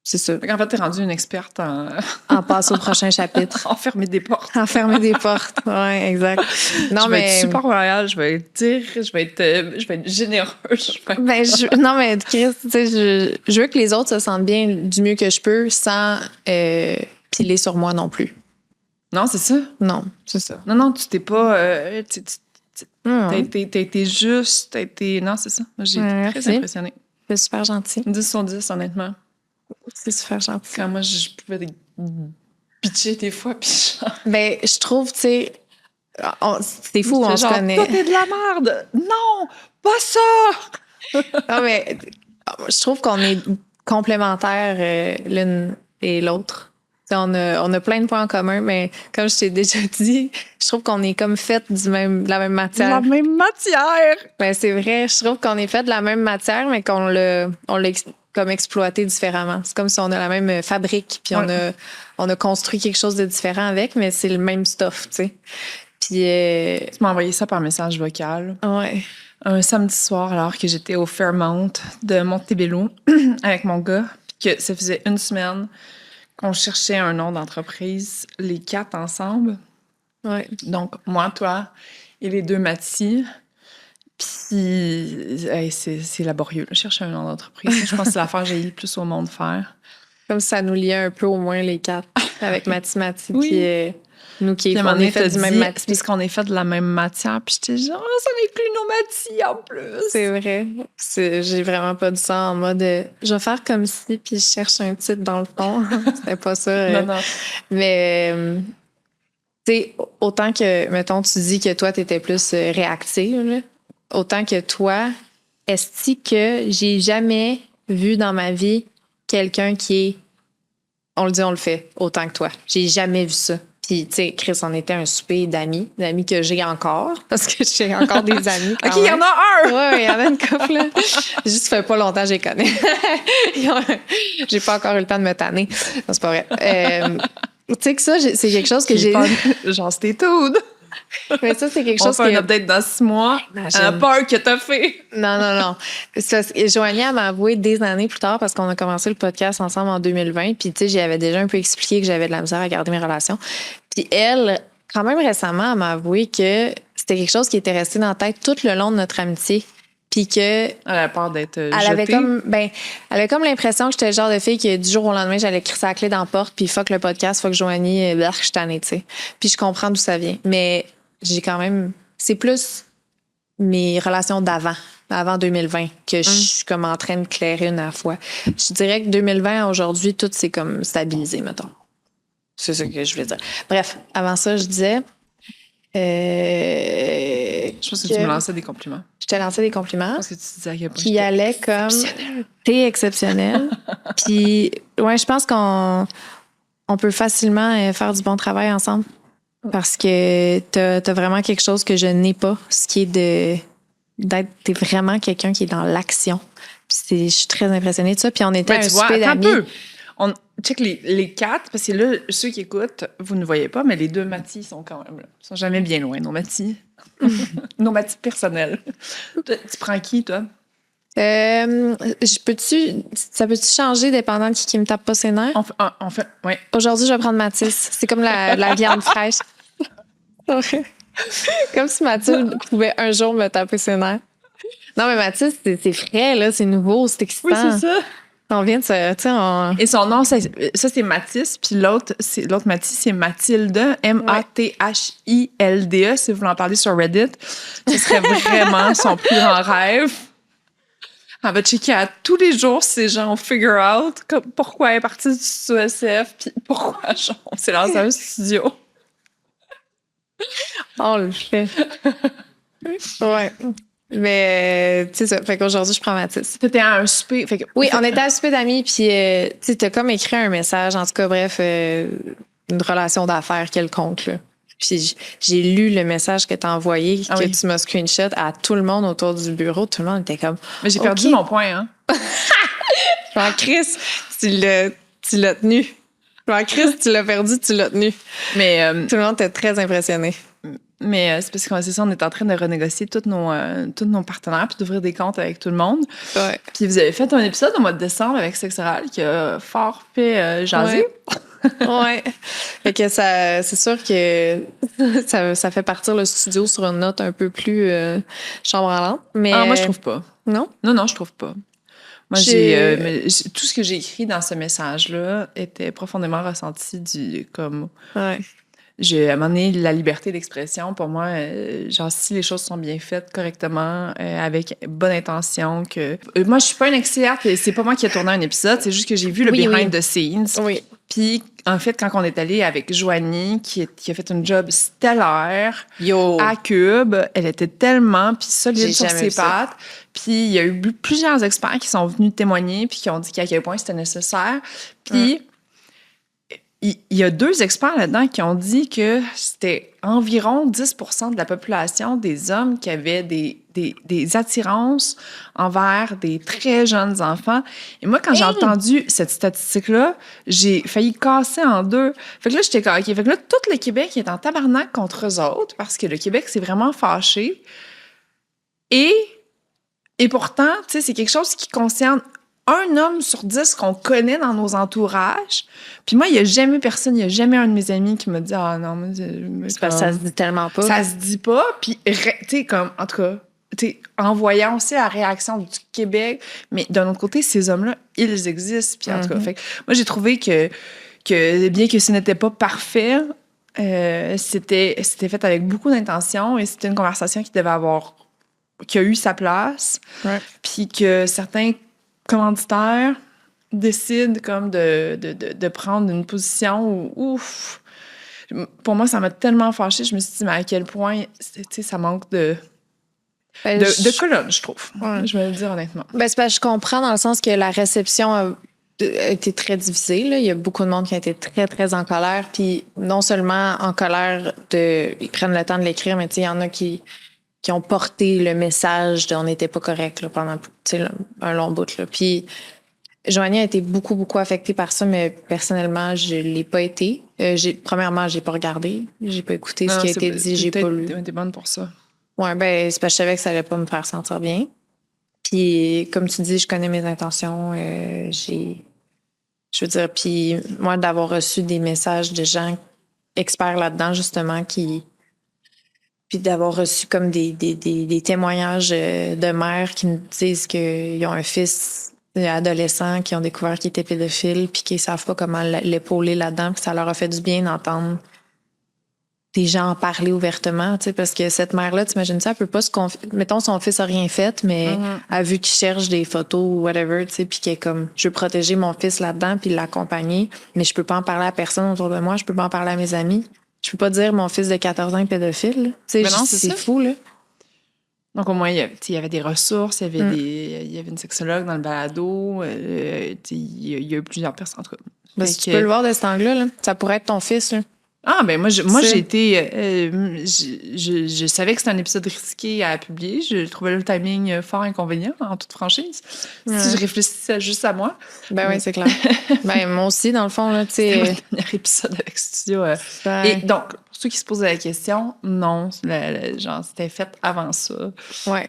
C'est ça. En fait, t'es rendue une experte en passe au prochain chapitre. Enfermer des portes. Enfermer des portes, oui, exact. Non, je vais être super royale, je vais être généreuse. Non, mais Chris, tu sais, je veux que les autres se sentent bien du mieux que je peux sans piler sur moi non plus. Non, c'est ça? Non, c'est ça. Non, tu t'es pas... t'as été juste, Non, c'est ça. Moi, j'ai été très impressionnée. C'est super gentil. 10 sur 10, honnêtement. C'est super gentil. Quand moi, je pouvais pitcher des fois, puis genre... Ben, je trouve, tu sais... C'est fou, on se connaît. Toi, t'es de la merde! Non! Pas ça! Non, mais je trouve qu'on est complémentaires l'une et l'autre. On a plein de points en commun, mais comme je t'ai déjà dit, je trouve qu'on est comme faites de la même matière. La même matière! Ben, c'est vrai, je trouve qu'on est fait de la même matière, mais qu'on l'a comme exploité différemment. C'est comme si on a la même fabrique, puis on a construit quelque chose de différent avec, mais c'est le même stuff, tu sais. Puis... Tu m'as envoyé ça par message vocal. Ouais. Un samedi soir, alors que j'étais au Fairmount de Montebello avec mon gars, puis que ça faisait une semaine qu'on cherchait un nom d'entreprise, les 4 ensemble. Ouais. Donc, moi, toi et les 2 Mathis. Puis, c'est laborieux, chercher un nom d'entreprise. Je pense que c'est l'affaire que j'ai le plus au monde faire. Comme ça nous liait un peu au moins les 4, avec Mathis, oui. Puis nous qui on est fait du même matière. Parce qu'on est fait de la même matière. Puis j'étais genre, ça inclut nos matières en plus. C'est vrai. J'ai vraiment pas dit ça en mode je vais faire comme si, puis je cherche un titre dans le fond. C'était pas ça. Non. Mais, tu sais, autant que, mettons, tu dis que toi, t'étais plus réactive, là, autant que toi, est-ce que j'ai jamais vu dans ma vie quelqu'un qui est on le dit, on le fait, autant que toi. J'ai jamais vu ça. Puis, tu sais, Chris, on était un souper d'amis que j'ai encore, parce que j'ai encore des amis. OK, il y en a un! Oui, il y en a une couple, là. Juste, ça fait pas longtemps que je les connais. J'ai pas encore eu le temps de me tanner. Non, c'est pas vrai. Tu sais que ça, c'est quelque chose que j'ai... Genre, c'était tout. Mais ça, c'est quelque chose on fait un update dans 6 mois. À peur que t'as fait. Non. Joanie, elle m'a avoué des années plus tard parce qu'on a commencé le podcast ensemble en 2020. Puis, tu sais, j'avais déjà un peu expliqué que j'avais de la misère à garder mes relations. Puis, elle, quand même récemment, elle m'a avoué que c'était quelque chose qui était resté dans la tête tout le long de notre amitié. Puis que... Elle avait peur d'être jetée. Elle avait comme l'impression que j'étais le genre de fille que du jour au lendemain, j'allais crisser la clé dans la porte, puis fuck le podcast, fuck Joanie, je suis tannée, tu sais. Puis je comprends d'où ça vient. Mais j'ai quand même... C'est plus mes relations avant 2020, que je suis comme en train de clairer une à la fois. Je dirais que 2020 à aujourd'hui, tout s'est comme stabilisé, mettons. C'est ça que je voulais dire. Bref, avant ça, je disais... Je pense que tu me lançais des compliments. Je te lançais des compliments. Parce que tu disais à quel point qui allait comme t'es exceptionnel. Puis ouais, je pense qu'on peut facilement faire du bon travail ensemble parce que t'as vraiment quelque chose que je n'ai pas, ce qui est t'es vraiment quelqu'un qui est dans l'action. Puis je suis très impressionnée de ça. Puis on était un souper d'amis. On check les 4, parce que là, ceux qui écoutent, vous ne voyez pas, mais les 2 Mathis sont quand même là. Ils sont jamais bien loin, nos Mathis. Nos Mathis personnels. Tu prends qui, toi? Ça peut-tu changer dépendant de qui me tape pas ses nerfs? En fait, oui. Aujourd'hui, je vais prendre Mathis. C'est comme la viande fraîche. Comme si Mathilde pouvait un jour me taper ses nerfs. Non, mais Mathis, c'est frais, là, c'est nouveau, c'est excitant. Oui, c'est ça. On vient de se. Et son nom, ça c'est Mathis, puis l'autre Mathis, c'est Mathilde, Mathilde. Si vous voulez en parler sur Reddit, ce serait vraiment son plus grand rêve. Elle va checker à tous les jours si ces gens ont figure out pourquoi elle est partie du CESF, puis pourquoi on s'est lancé un studio. On le fait. Ouais. Mais, tu sais ça. Fait qu'aujourd'hui, je prends Mathis. T'étais à un souper. Oui, on était à un souper d'amis, puis, tu sais, t'as comme écrit un message, en tout cas, bref, une relation d'affaires quelconque, là. Puis j'ai lu le message que t'as envoyé, tu m'as screenshot à tout le monde autour du bureau. Tout le monde était comme... Mais j'ai perdu mon point, hein? Genre, Chris, tu l'as tenu. Genre, Chris, tu l'as perdu, tu l'as tenu. Mais... tout le monde était très impressionné. Mais c'est parce que c'est ça, on est en train de renégocier tous nos partenaires puis d'ouvrir des comptes avec tout le monde. Ouais. Puis vous avez fait un épisode au mois de décembre avec Sexe Oral qui a fort fait jaser. Ouais. Fait que c'est sûr que ça fait partir le studio sur une note un peu plus chambranlante. Mais moi, je trouve pas. Non? Non, je trouve pas. Moi, tout ce que j'ai écrit dans ce message-là était profondément ressenti comme... Ouais. À un moment donné, la liberté d'expression, pour moi, genre, si les choses sont bien faites correctement, avec bonne intention, que... moi, je suis pas une experte, et c'est pas moi qui ai tourné un épisode, c'est juste que j'ai vu le behind the scenes. Oui. Puis, en fait, quand on est allé avec Joanie, qui a fait un job stellaire à Cube, elle était tellement puis solide sur ses pattes. Puis, il y a eu plusieurs experts qui sont venus témoigner puis qui ont dit à quel point c'était nécessaire. Puis... Il y a 2 experts là-dedans qui ont dit que c'était environ 10% de la population des hommes qui avaient des attirances envers des très jeunes enfants. Et moi, quand j'ai entendu cette statistique-là, j'ai failli casser en deux. Fait que là, j'étais comme, OK. Fait que là, tout le Québec est en tabarnak contre eux autres parce que le Québec s'est vraiment fâché. Et pourtant, tu sais, c'est quelque chose qui concerne un homme sur 10 qu'on connaît dans nos entourages. Puis moi, il n'y a jamais personne, il n'y a jamais un de mes amis qui me dit « Ah non, mais c'est parce que ça se dit tellement pas. » Ça se dit pas. Puis, tu sais, comme, en tout cas, en voyant aussi la réaction du Québec, mais d'un autre côté, ces hommes-là, ils existent. Puis en tout cas, fait que moi, j'ai trouvé que bien que ce n'était pas parfait, c'était fait avec beaucoup d'intention et c'était une conversation qui a eu sa place. Ouais. Puis que certains commanditaires décident comme de prendre une position où, ouf, pour moi, ça m'a tellement fâchée. Je me suis dit, mais à quel point, tu sais, ça manque de colonne, je trouve. Ouais. Je vais le dire honnêtement. Ben, c'est parce que je comprends dans le sens que la réception a été très divisée. Là. Il y a beaucoup de monde qui a été très, très en colère. Puis non seulement en colère ils prennent le temps de l'écrire, mais tu sais, il y en a qui ont porté le message de on n'était pas correct là, pendant un long bout. Là. Puis Joanie a été beaucoup, beaucoup affectée par ça, mais personnellement, je l'ai pas été. Premièrement, j'ai pas regardé. J'ai pas écouté ce qui a été dit, j'ai pas lu. T'es bonne pour ça. Ouais, ben c'est parce que je savais que ça allait pas me faire sentir bien. Puis, comme tu dis, je connais mes intentions. Je veux dire, puis moi, d'avoir reçu des messages de gens experts là-dedans, justement, puis d'avoir reçu comme des témoignages de mères qui me disent qu'ils ont un fils adolescent qui ont découvert qu'il était pédophile puis qu'ils savent pas comment l'épauler là-dedans, puis ça leur a fait du bien d'entendre des gens en parler ouvertement, tu sais, parce que cette mère-là, t'imagines ça, elle peut pas se confier. Mettons, son fils a rien fait, mais elle a vu qu'il cherche des photos ou whatever, tu sais, puis qu'elle est comme, je veux protéger mon fils là-dedans puis l'accompagner, mais je peux pas en parler à personne autour de moi, je peux pas en parler à mes amis. Je peux pas dire mon fils de 14 ans est pédophile. Là. Tu sais, Mais non, c'est ça. fou, là. Donc, au moins, il y avait des ressources, il y avait une sexologue dans le balado, il y a eu plusieurs personnes. En tout cas. Parce que tu peux le voir de cet angle-là. Là. Ça pourrait être ton fils. Là. Ah, ben moi j'ai été... je savais que c'était un épisode risqué à publier. Je trouvais le timing fort inconvénient, en toute franchise. Si je réfléchissais juste à moi. Ben oui, c'est clair. Ben moi aussi, dans le fond, là, tu sais... C'était mon dernier épisode avec Studio. Et donc, pour ceux qui se posaient la question, non, genre, c'était fait avant ça. Ouais.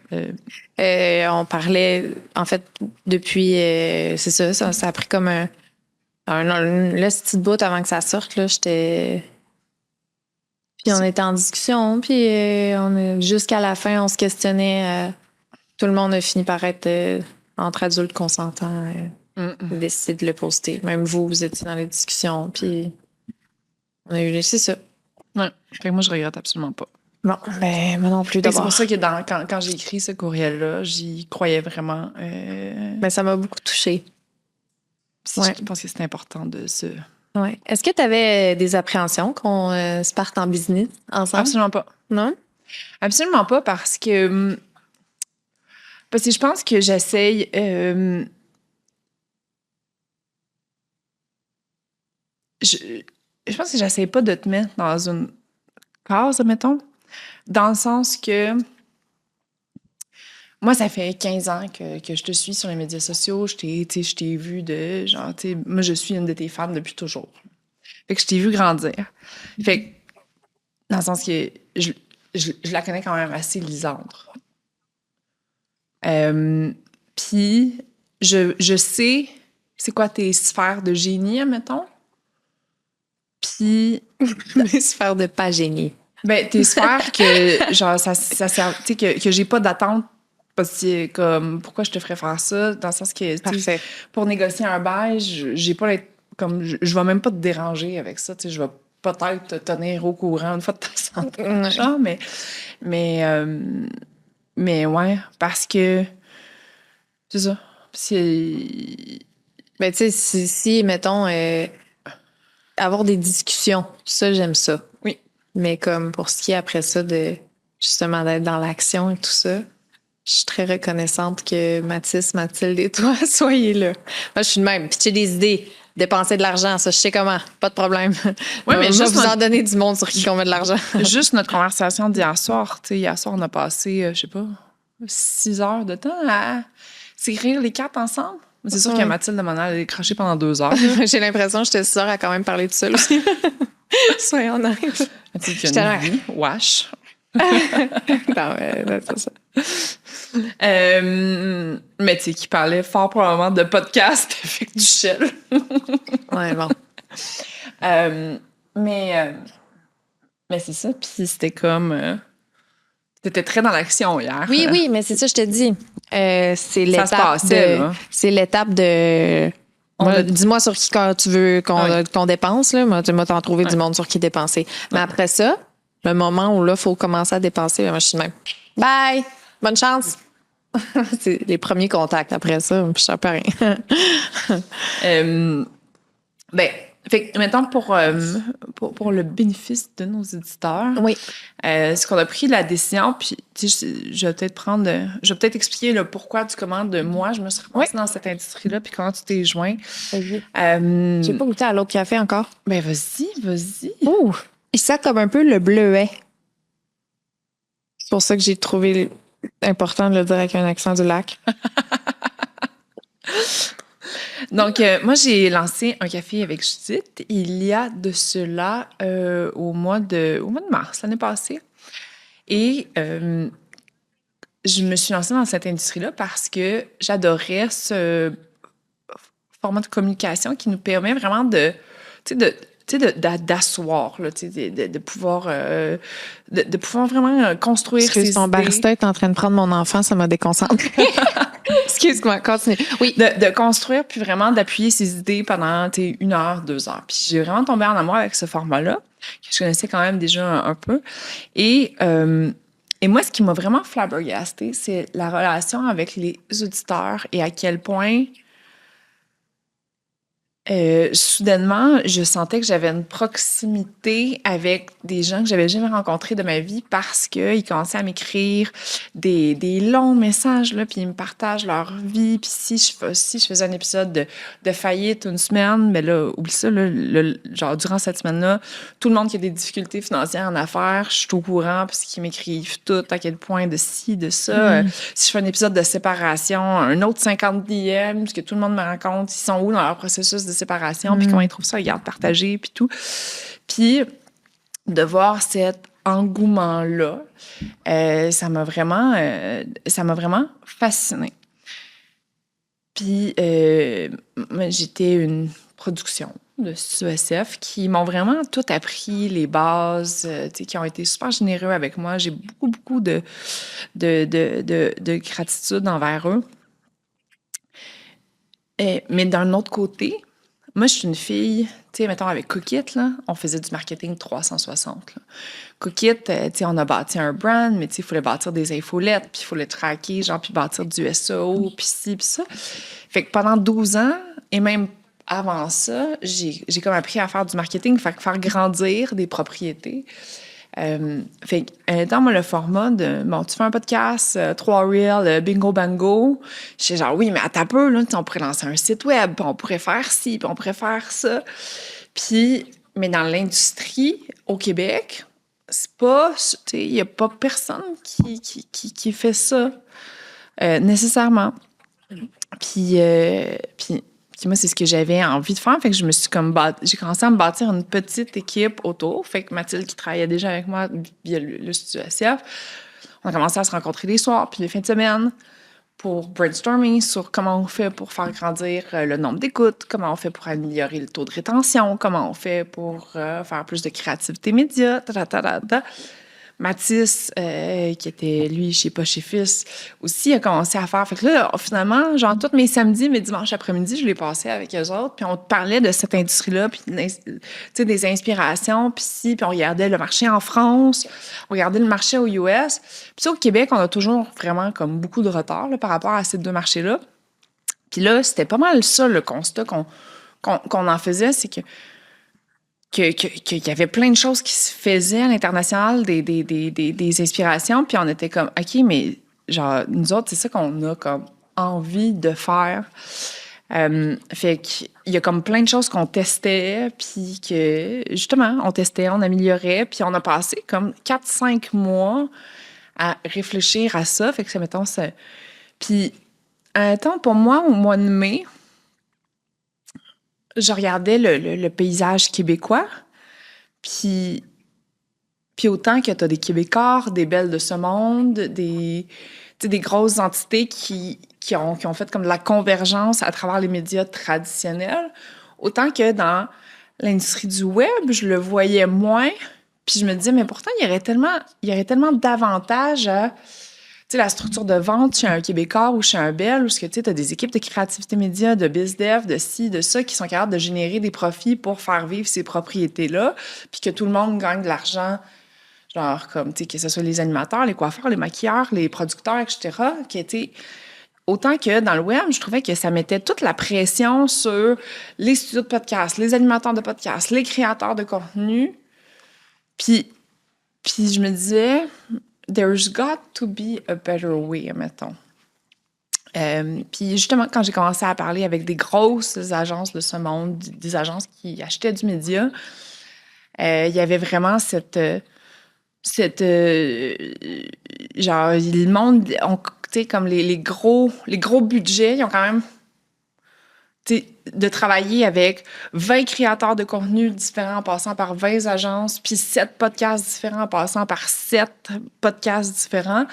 On parlait, en fait, depuis... c'est ça a pris comme un petit bout avant que ça sorte, là, j'étais... Puis on était en discussion, puis jusqu'à la fin, on se questionnait. Tout le monde a fini par être entre adultes consentants, décider de le poster. Même vous étiez dans les discussions, puis on a eu c'est ça. Ouais. Fait que moi, je regrette absolument pas. Bon, ben moi non plus d'abord. C'est pour ça que quand j'ai écrit ce courriel-là, j'y croyais vraiment. Ben ça m'a beaucoup touchée. Je pense que c'est important de se... Ouais. Est-ce que tu avais des appréhensions qu'on se parte en business ensemble? Absolument pas. Non? Absolument pas parce que je pense que j'essaye... je pense que j'essaye pas de te mettre dans une case, mettons, dans le sens que... Moi, ça fait 15 ans que je te suis sur les médias sociaux. Je t'ai vu de... Genre, moi, je suis une de tes fans depuis toujours. Fait que je t'ai vu grandir. Fait que, dans le sens que je la connais quand même assez, Lisandre. Puis, je sais c'est quoi tes sphères de génie, admettons. Puis... Mes sphères de pas génie. Ben, tes sphères que, genre, ça sert... Tu sais, que j'ai pas d'attente parce que, comme, pourquoi je te ferais faire ça? Dans le sens que, pour négocier un bail, j'ai pas comme, je vais même pas te déranger avec ça, tu sais, je vais peut-être te tenir au courant une fois de temps en temps, genre, mais ouais, parce que, c'est ça. Ben, tu sais, si mettons, avoir des discussions, ça, j'aime ça. Oui. Mais comme pour ce qui est après ça, justement, d'être dans l'action et tout ça, je suis très reconnaissante que Mathis, Mathilde et toi soyez là. Moi, je suis de même. Pitcher des idées, dépenser de l'argent, ça, je sais comment. Pas de problème. Oui, mais je vais vous en donner du monde sur qui on met de l'argent. Juste notre conversation d'hier soir. Tu sais, hier soir, on a passé, je sais pas, 6 heures de temps à s'écrire les cartes ensemble. C'est sûr que Mathilde Monal a décroché pendant 2 heures. J'ai l'impression que j'étais 6 heures à quand même parler tout seul aussi. Soyons honnêtes. Mathilde qui a une vie. Wesh. Non, c'est ça. Mais tu sais, qui parlait fort probablement de podcast avec du Shell. Ouais, bon. Mais c'est ça. Puis c'était comme... T'étais très dans l'action hier. Oui, mais c'est ça, je te dis. C'est l'étape ça se passait, là. C'est l'étape de... Dis-moi sur qui tu veux qu'on dépense. Là. Moi, tu m'as t'en trouvé du monde sur qui dépenser. Mais après ça, le moment où là, il faut commencer à dépenser, moi, je suis de même. Bye! Bonne chance! C'est les premiers contacts. Après ça, je ne sais pas rien. Ben, fait que, mettons, pour le bénéfice de nos éditeurs, oui. Ce qu'on a pris la décision, puis je vais peut-être expliquer le pourquoi du comment de moi, je me suis repassée dans cette industrie-là, puis comment tu t'es joint. J'ai pas goûté à l'autre café encore. Ben, vas-y. Ouh! Il sent comme un peu le bleuet. C'est pour ça que j'ai trouvé important de le dire avec un accent du lac. Donc, moi, j'ai lancé un café avec Judith il y a de cela au mois de mars, l'année passée. Et je me suis lancée dans cette industrie-là parce que j'adorais ce format de communication qui nous permet vraiment d'asseoir, là, de pouvoir vraiment construire ses idées. Ton barista est en train de prendre mon enfant, ça m'a déconcentré. Excuse-moi, continue. Oui. De construire, puis vraiment d'appuyer ses idées pendant 1 heure, 2 heures. Puis j'ai vraiment tombé en amour avec ce format-là, que je connaissais quand même déjà un peu. Et moi, ce qui m'a vraiment flabbergastée, c'est la relation avec les auditeurs et à quel point Soudainement, je sentais que j'avais une proximité avec des gens que j'avais jamais rencontrés de ma vie parce qu'ils commençaient à m'écrire des longs messages, là, puis ils me partagent leur vie. Puis si je faisais un épisode de faillite une semaine, mais là, oublie ça, là, genre durant cette semaine-là, tout le monde qui a des difficultés financières en affaires, je suis au courant parce qu'ils m'écrivent tout, à quel point de ci, de ça. Si je fais un épisode de séparation, un autre 50 DM, parce que tout le monde me raconte, ils sont où dans leur processus de séparation, puis comment ils trouvent ça, ils gardent partagé, puis tout. Puis de voir cet engouement-là, ça m'a vraiment fascinée. Puis j'étais une production de CESF qui m'ont vraiment tout appris, les bases, qui ont été super généreux avec moi. J'ai beaucoup de gratitude envers eux. Mais d'un autre côté, moi, je suis une fille, tu sais, mettons, avec Cookit, là, on faisait du marketing 360. Là. Cookit, tu sais, on a bâti un brand, mais tu sais, il fallait bâtir des infolettes, puis il fallait traquer, genre, puis bâtir du SEO, puis ci, puis ça. Fait que pendant 12 ans, et même avant ça, j'ai comme appris à faire du marketing, faire grandir des propriétés. Fait que, moi, le format de, bon, tu fais un podcast, 3 reels, bingo bango. J'étais genre, oui, mais à ta peu, là, on pourrait lancer un site web, puis on pourrait faire ci, puis on pourrait faire ça. Puis, mais dans l'industrie, au Québec, c'est pas, tu sais, il y a pas personne qui fait ça, nécessairement. Puis moi, c'est ce que j'avais envie de faire. Fait que je me suis j'ai commencé à me bâtir une petite équipe autour. Fait que Mathilde, qui travaillait déjà avec moi via le studio SF, on a commencé à se rencontrer les soirs puis les fins de semaine pour brainstorming sur comment on fait pour faire grandir le nombre d'écoutes, comment on fait pour améliorer le taux de rétention, comment on fait pour faire plus de créativité média, Mathis, qui était, lui, chez Pas chez Fils, aussi, a commencé à faire. Fait que là, finalement, genre, tous mes samedis, mes dimanches après-midi, je les passais avec eux autres, puis on parlait de cette industrie-là, puis, tu sais, des inspirations, puis on regardait le marché en France, on regardait le marché aux US. Puis ça, au Québec, on a toujours vraiment comme beaucoup de retard là, par rapport à ces deux marchés-là. Puis là, c'était pas mal ça, le constat qu'on en faisait, c'est qu'il y avait plein de choses qui se faisaient à l'international, des inspirations, puis on était comme, OK, mais genre, nous autres, c'est ça qu'on a comme envie de faire. Fait qu'il y a comme plein de choses qu'on testait, puis que, justement, on testait, on améliorait, puis on a passé comme 4-5 mois à réfléchir à ça. Fait que ça, mettons, ça... Puis, pour moi, au mois de mai, je regardais le paysage québécois, puis autant que tu as des Québécois, des belles de ce monde, des grosses entités qui ont fait comme de la convergence à travers les médias traditionnels, autant que dans l'industrie du web, je le voyais moins, puis je me disais, mais pourtant, il y aurait tellement d'avantages à... Tu sais, la structure de vente chez un Québécois ou chez un Bel, où tu as des équipes de créativité média, de BizDev, de ci, de ça, qui sont capables de générer des profits pour faire vivre ces propriétés-là, puis que tout le monde gagne de l'argent, genre comme, tu sais, que ce soit les animateurs, les coiffeurs, les maquilleurs, les producteurs, etc., qui étaient... Autant que dans le web, je trouvais que ça mettait toute la pression sur les studios de podcast, les animateurs de podcast, les créateurs de contenu. Puis je me disais... There's got to be a better way, mettons. Puis justement, quand j'ai commencé à parler avec des grosses agences de ce monde, des agences qui achetaient du média, il y avait vraiment cette genre, le monde, tu sais, comme les gros budgets, ils ont quand même... de travailler avec 20 créateurs de contenu différents en passant par 20 agences, puis 7 podcasts différents en passant par 7 podcasts différents.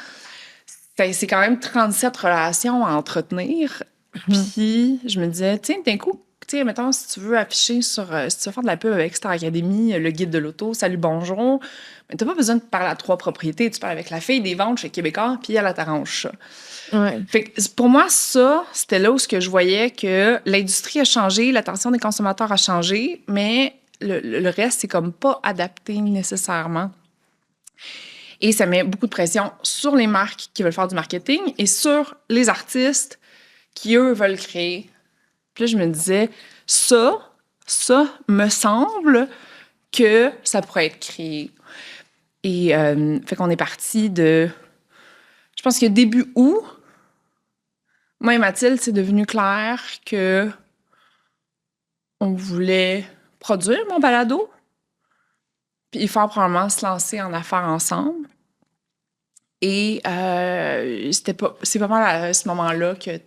C'est quand même 37 relations à entretenir. Puis je me disais, tu sais, d'un coup, tu sais, mettons, si tu veux afficher si tu veux faire de la pub avec Star Academy, le guide de l'auto, salut, bonjour, mais t'as pas besoin de parler à 3 propriétés. Tu parles avec la fille des ventes chez Québécois, puis elle t'arrange ça. Ouais. Fait que pour moi, ça, c'était là où je voyais que l'industrie a changé, l'attention des consommateurs a changé, mais le reste, c'est comme pas adapté nécessairement. Et ça met beaucoup de pression sur les marques qui veulent faire du marketing et sur les artistes qui, eux, veulent créer. Puis là, je me disais, ça me semble que ça pourrait être créé. Et fait qu'on est parti de... Je pense que début août, moi et Mathilde, c'est devenu clair que on voulait produire mon balado, puis fort probablement se lancer en affaires ensemble. Et c'est pas mal à ce moment-là que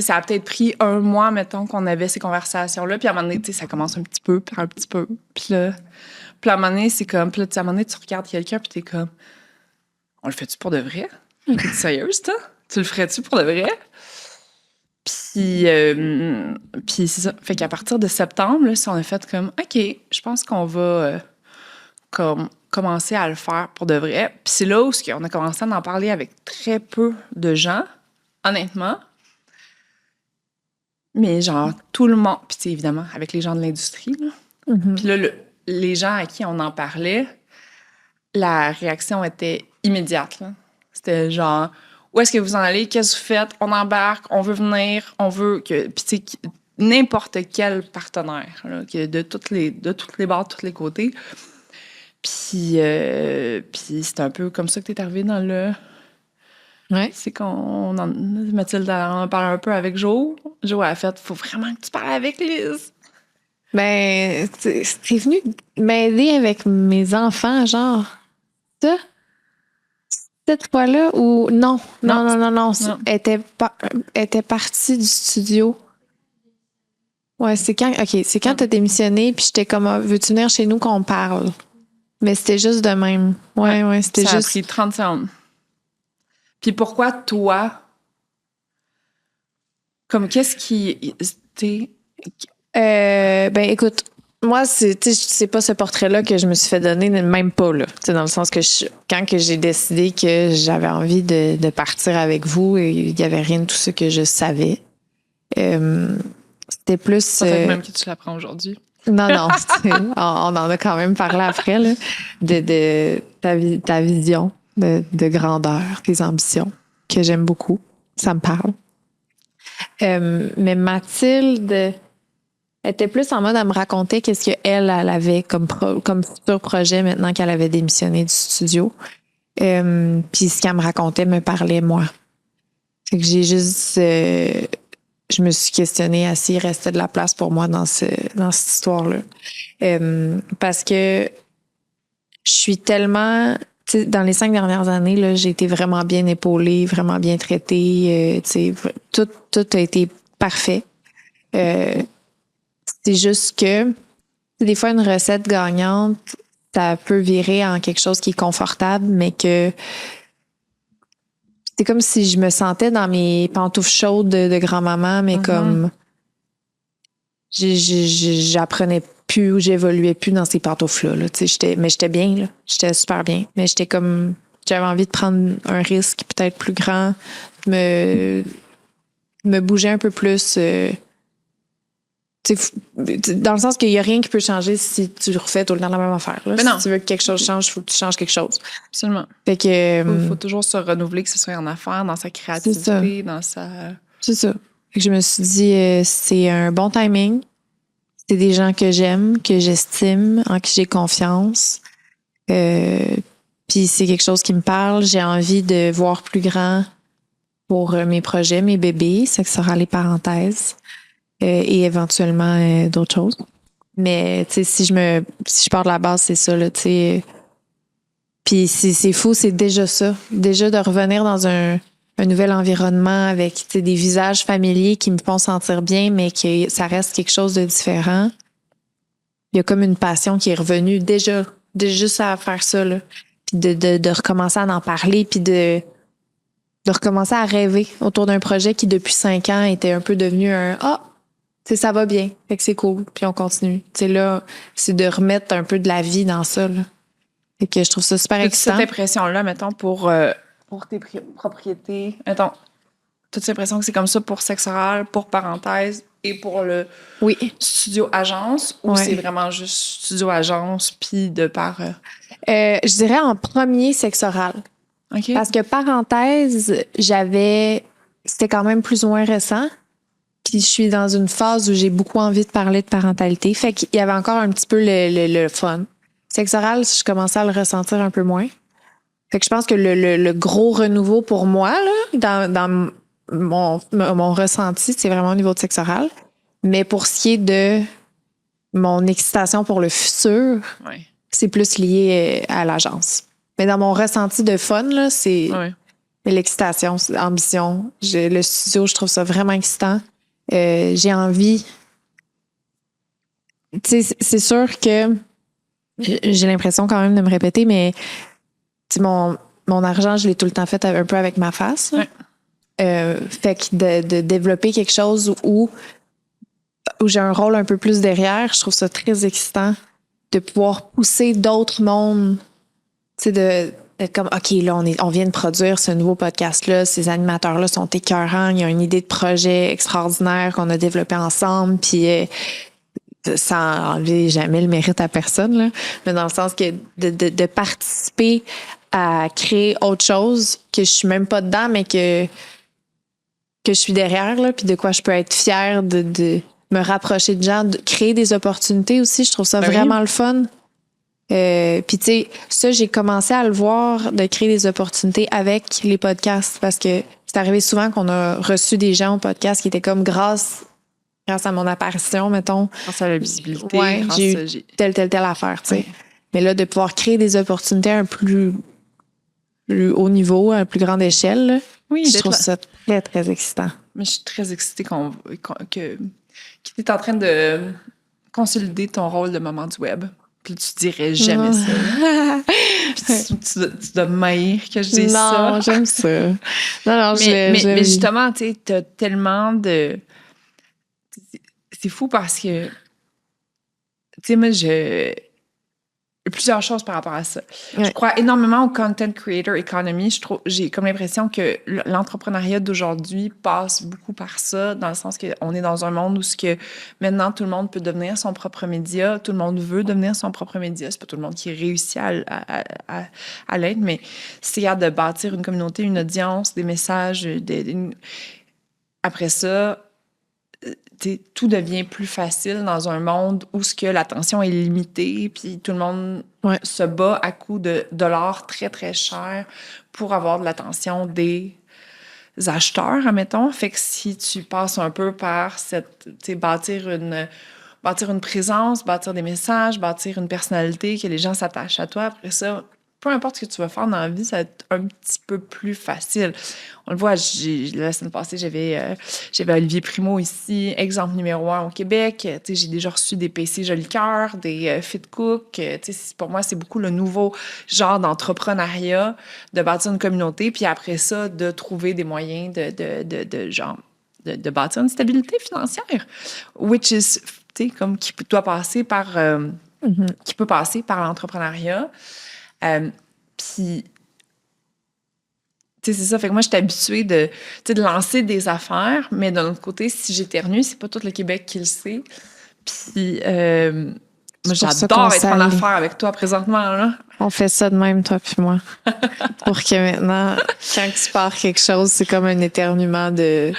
ça a peut-être pris 1 mois, mettons, qu'on avait ces conversations-là. Puis à un moment donné, ça commence un petit peu, puis un petit peu. Puis à un moment donné, c'est comme... Puis là, à un moment donné, tu regardes quelqu'un, puis t'es comme... On le fait-tu pour de vrai? T'es sérieuse, toi? Tu le ferais-tu pour de vrai? Puis c'est ça. Fait qu'à partir de septembre, là, on a fait comme... OK, je pense qu'on va... comme commencer à le faire pour de vrai. Puis c'est là où on a commencé à en parler avec très peu de gens, honnêtement. Mais genre, tout le monde... Puis évidemment, avec les gens de l'industrie. Là. Mm-hmm. Puis là, les gens à qui on en parlait, la réaction était immédiate. Là. C'était genre, où est-ce que vous en allez? Qu'est-ce que vous faites? On embarque, on veut venir, on veut que... Puis tu sais, n'importe quel partenaire, là, de toutes les bords, de tous les côtés. Puis c'est un peu comme ça que t'es arrivée dans le... Ouais. C'est Mathilde en parle un peu avec Jo. Jo a fait, faut vraiment que tu parles avec Lise. Ben, t'es venu m'aider avec mes enfants, genre. Ça? Cette fois-là ou non. Elle était partie du studio. Ouais, c'est quand t'as démissionné, puis j'étais comme, veux-tu venir chez nous qu'on parle? Mais c'était juste de même. Ouais, c'était ça juste. Ça a pris 30 secondes. Puis pourquoi toi? Comme qu'est-ce qui... Ben écoute, moi, c'est pas ce portrait-là que je me suis fait donner, même pas, là. T'sais, dans le sens que quand que j'ai décidé que j'avais envie de partir avec vous, il y avait rien de tout ce que je savais. C'était plus... Peut-être même que tu l'apprends aujourd'hui. Non, on en a quand même parlé après, là, de ta vision de grandeur, tes ambitions, que j'aime beaucoup. Ça me parle. Mais Mathilde était plus en mode à me raconter qu'est-ce qu'elle avait comme futur projet maintenant qu'elle avait démissionné du studio. Puis ce qu'elle me racontait me parlait, moi. Fait que j'ai juste... je me suis questionnée à s'il restait de la place pour moi dans cette histoire-là. Parce que je suis tellement... dans les 5 dernières années, là, j'ai été vraiment bien épaulée, vraiment bien traitée. Tout a été parfait. C'est juste que des fois, une recette gagnante, ça peut virer en quelque chose qui est confortable, mais que c'est comme si je me sentais dans mes pantoufles chaudes de grand-maman, mais comme j'apprenais plus ou j'évoluais plus dans ces pantoufles-là. Là. Mais j'étais bien, là. J'étais super bien. Mais j'avais envie de prendre un risque peut-être plus grand, me bouger un peu plus. Dans le sens qu'il n'y a rien qui peut changer si tu refais tout le temps la même affaire. Là. Si tu veux que quelque chose change, il faut que tu changes quelque chose. Absolument. Fait que, faut toujours se renouveler, que ce soit en affaires, dans sa créativité, dans sa... C'est ça. Fait que je me suis dit, c'est un bon timing. C'est des gens que j'aime, que j'estime, en qui j'ai confiance. Puis c'est quelque chose qui me parle. J'ai envie de voir plus grand pour mes projets, mes bébés. Ça sera les parenthèses. Et éventuellement d'autres choses. Mais tu sais, si je pars de la base, c'est ça, là, tu sais. Puis c'est fou, c'est déjà ça. Déjà de revenir dans un nouvel environnement avec des visages familiers qui me font sentir bien, mais que ça reste quelque chose de différent. Il y a comme une passion qui est revenue déjà juste à faire ça, là. Puis de recommencer à en parler, puis de recommencer à rêver autour d'un projet qui, depuis 5 ans, était un peu devenu ça va bien, fait que c'est cool, puis on continue. T'sais, là, c'est de remettre un peu de la vie dans ça, là. Fait que je trouve ça super excitant. Cette impression-là, mettons, pour tes propriétés, mettons, t'as l'impression que c'est comme ça pour Sexe Oral, pour Parenthèse et pour le studio-agence, ou c'est vraiment juste studio-agence, puis de par... Je dirais en premier Sexe Oral. Okay. Parce que Parenthèse, c'était quand même plus ou moins récent. Puis je suis dans une phase où j'ai beaucoup envie de parler de parentalité. Fait qu'il y avait encore un petit peu le fun. Sexe oral, je commençais à le ressentir un peu moins. Fait que je pense que le gros renouveau pour moi, là, dans mon ressenti, c'est vraiment au niveau de sexe oral. Mais pour ce qui est de mon excitation pour le futur, c'est plus lié à l'agence. Mais dans mon ressenti de fun, là, c'est l'excitation, c'est l'ambition. Le studio, je trouve ça vraiment excitant. J'ai envie. Tu sais, c'est sûr que j'ai l'impression quand même de me répéter, mais mon argent, je l'ai tout le temps fait un peu avec ma face. Fait que de développer quelque chose où j'ai un rôle un peu plus derrière, je trouve ça très excitant de pouvoir pousser d'autres mondes. Tu sais, d'être comme, OK, là, on vient de produire ce nouveau podcast-là. Ces animateurs-là sont écœurants. Il y a une idée de projet extraordinaire qu'on a développé ensemble. Puis, sans enlever jamais le mérite à personne, là, mais dans le sens que de participer à créer autre chose que je suis même pas dedans, mais que je suis derrière, là, puis de quoi je peux être fière de me rapprocher de gens, de créer des opportunités aussi. Je trouve ça vraiment le fun. Puis tu sais, ça, j'ai commencé à le voir, de créer des opportunités avec les podcasts, parce que c'est arrivé souvent qu'on a reçu des gens au podcast qui étaient comme grâce à mon apparition, mettons. Grâce à la visibilité. J'ai eu telle affaire, tu sais. Mais là, de pouvoir créer des opportunités à un plus haut niveau, à une plus grande échelle, là, je trouve ça très, très excitant. Mais je suis très excitée que tu es en train de consolider ton rôle de maman du web. Puis tu dirais jamais ça. Puis tu dois m'haïr que je dise ça. Non, j'aime ça. Non, mais justement, tu sais, t'as tellement de... C'est fou parce que... Tu sais, moi, plusieurs choses par rapport à ça. Je crois énormément au content creator economy. J'ai comme l'impression que l'entrepreneuriat d'aujourd'hui passe beaucoup par ça, dans le sens qu'on est dans un monde où maintenant tout le monde peut devenir son propre média, tout le monde veut devenir son propre média. C'est pas tout le monde qui réussit à l'être, mais c'est de bâtir une communauté, une audience, des messages. Après ça, tout devient plus facile dans un monde où l'attention est limitée, puis tout le monde se bat à coups de dollars très, très chers pour avoir de l'attention des acheteurs, admettons. Fait que si tu passes un peu par bâtir une présence, bâtir des messages, bâtir une personnalité, que les gens s'attachent à toi, après ça, peu importe ce que tu vas faire dans la vie, ça va être un petit peu plus facile. On le voit, la semaine passée, j'avais Olivier Primo ici, exemple numéro 1 au Québec. J'ai déjà reçu des PC Jolicoeur, des Fit Cook. Pour moi, c'est beaucoup le nouveau genre d'entrepreneuriat, de bâtir une communauté, puis après ça, de trouver des moyens de bâtir une stabilité financière, which is, comme qui doit passer par... qui peut passer par l'entrepreneuriat. Puis, c'est ça. Fait que moi, je suis habituée de lancer des affaires, mais d'un autre côté, si j'éternue, c'est pas tout le Québec qui le sait. Puis, moi, j'adore être en affaires avec toi présentement, là. On fait ça de même, toi puis moi. Pour que maintenant, quand tu pars quelque chose, c'est comme un éternuement de...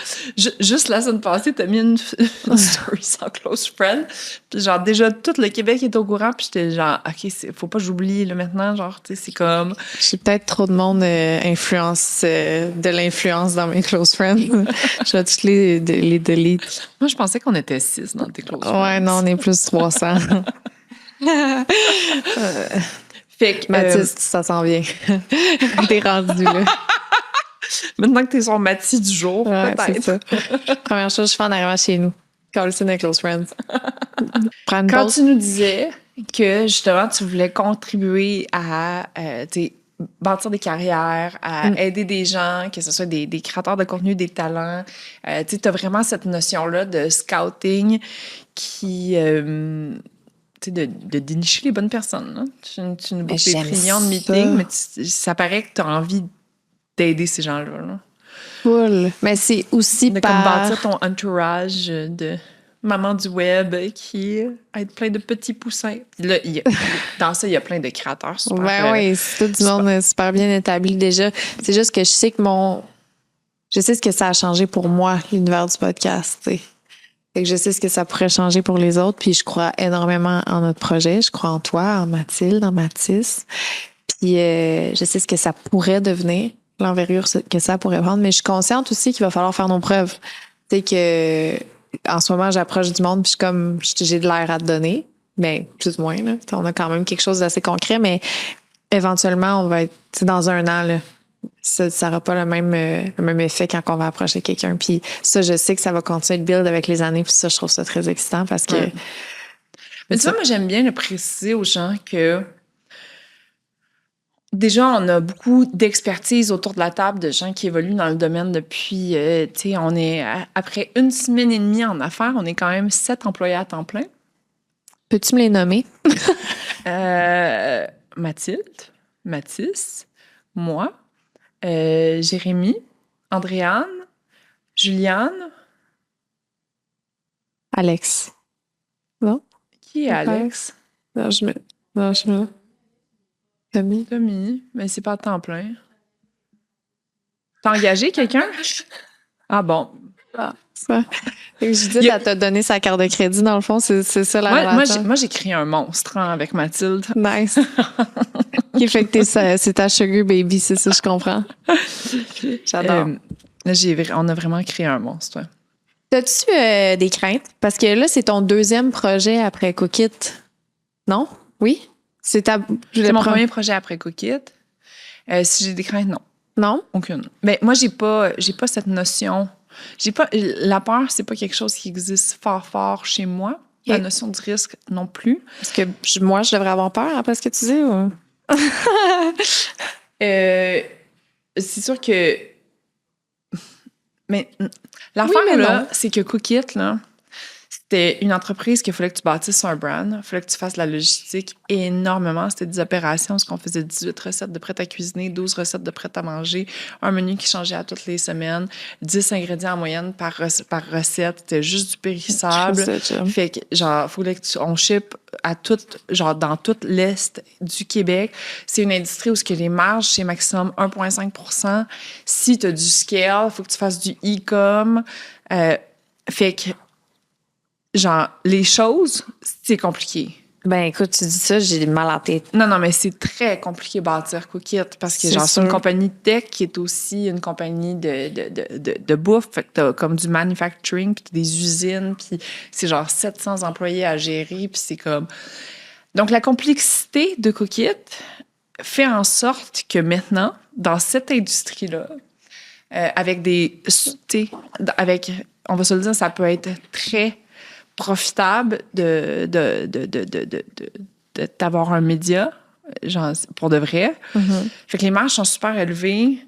Juste la semaine passée, t'as mis une story sans close friend. Puis genre, déjà, tout le Québec est au courant. Puis j'étais genre, OK, faut pas que j'oublie, là, maintenant. Genre, tu sais, c'est comme... J'ai peut-être trop de monde de l'influence dans mes close friends. Je vais tous les delete. Moi, je pensais qu'on était 6 dans tes close friends. Ouais, non, on est plus 300. Fait que, Mathis, ça s'en vient. T'es rendu là. Maintenant que t'es sur Mathis du jour, peut-être. C'est ça. Première chose que je fais en arrivant chez nous. Call my close friends. Quand tu nous disais que, justement, tu voulais contribuer à bâtir des carrières, à aider des gens, que ce soit des créateurs de contenu, des talents, tu as vraiment cette notion-là de scouting qui... de dénicher les bonnes personnes. Là. Tu nous boucles des trillions de meetings, mais ça paraît que tu as envie d'aider ces gens-là. Là. Cool. Mais c'est aussi comme bâtir ton entourage de maman du web qui aide plein de petits poussins. Là, dans ça, il y a plein de créateurs super... oui, c'est tout du monde super bien établi déjà. C'est juste que je sais ce que ça a changé pour moi, l'univers du podcast, tu sais. Fait que je sais ce que ça pourrait changer pour les autres, puis je crois énormément en notre projet. Je crois en toi, en Mathilde, en Mathis. Puis je sais ce que ça pourrait devenir, l'envergure que ça pourrait prendre, mais je suis consciente aussi qu'il va falloir faire nos preuves. Tu sais que en ce moment, j'approche du monde, puis j'ai de l'air à te donner. Ben, plus ou moins, là. On a quand même quelque chose d'assez concret, mais éventuellement, on va être dans un an, là. Ça n'aura pas le même effet quand on va approcher quelqu'un. Puis ça, je sais que ça va continuer de build avec les années. Puis ça, je trouve ça très excitant parce que... Ouais. Mais tu vois, moi, j'aime bien le préciser aux gens que déjà, on a beaucoup d'expertise autour de la table de gens qui évoluent dans le domaine depuis... tu sais, on est... Après 1 semaine et demie en affaires, on est quand même 7 employés à temps plein. Peux-tu me les nommer? Mathilde, Mathis, moi, Jérémy, Andréane, Juliane. Alex. Non? Qui est Alex? Non, je me... Tommy, mais c'est pas à temps plein. T'as engagé quelqu'un? Ah bon. Ah, ça. Judith, elle t'a donné sa carte de crédit, dans le fond, c'est ça la relation. Moi, j'ai créé un monstre avec Mathilde. Nice. Qui fait que c'est ta sugar baby, c'est ça, je comprends. J'adore. On a vraiment créé un monstre. Ouais. T'as-tu des craintes? Parce que là, c'est ton 2e projet après Cookit. Non? Oui? C'est mon premier projet après Cookit. Si j'ai des craintes, non. Non? Aucune. Mais moi, j'ai pas cette notion. La peur, c'est pas quelque chose qui existe fort chez moi. Okay. La notion du risque non plus. Est-ce que moi, je devrais avoir peur après ce que tu dis? Ou... c'est sûr que... Mais l'affaire, là, c'est que Cookit, là, c'était une entreprise qu'il fallait que tu bâtisses un brand. Il fallait que tu fasses de la logistique énormément. C'était des opérations où on faisait 18 recettes de prêt à cuisiner, 12 recettes de prêt à manger, un menu qui changeait à toutes les semaines, 10 ingrédients en moyenne par recette. C'était juste du périssable. Fait que, genre, il fallait qu'on ship à dans toute l'Est du Québec. C'est une industrie où les marges, c'est maximum 1,5 %. Si tu as du scale, il faut que tu fasses du e-com. Fait que genre, les choses, c'est compliqué. Ben, écoute, tu dis ça, j'ai mal à la tête. Non, mais c'est très compliqué bâtir Cookit parce que, c'est une compagnie de tech qui est aussi une compagnie de bouffe. Fait que t'as comme du manufacturing, puis t'as des usines, puis c'est genre 700 employés à gérer, puis c'est comme... Donc, la complexité de Cookit fait en sorte que maintenant, dans cette industrie-là, avec on va se le dire, ça peut être très profitable d'avoir un média, genre, pour de vrai. Mm-hmm. Fait que les marges sont super élevées.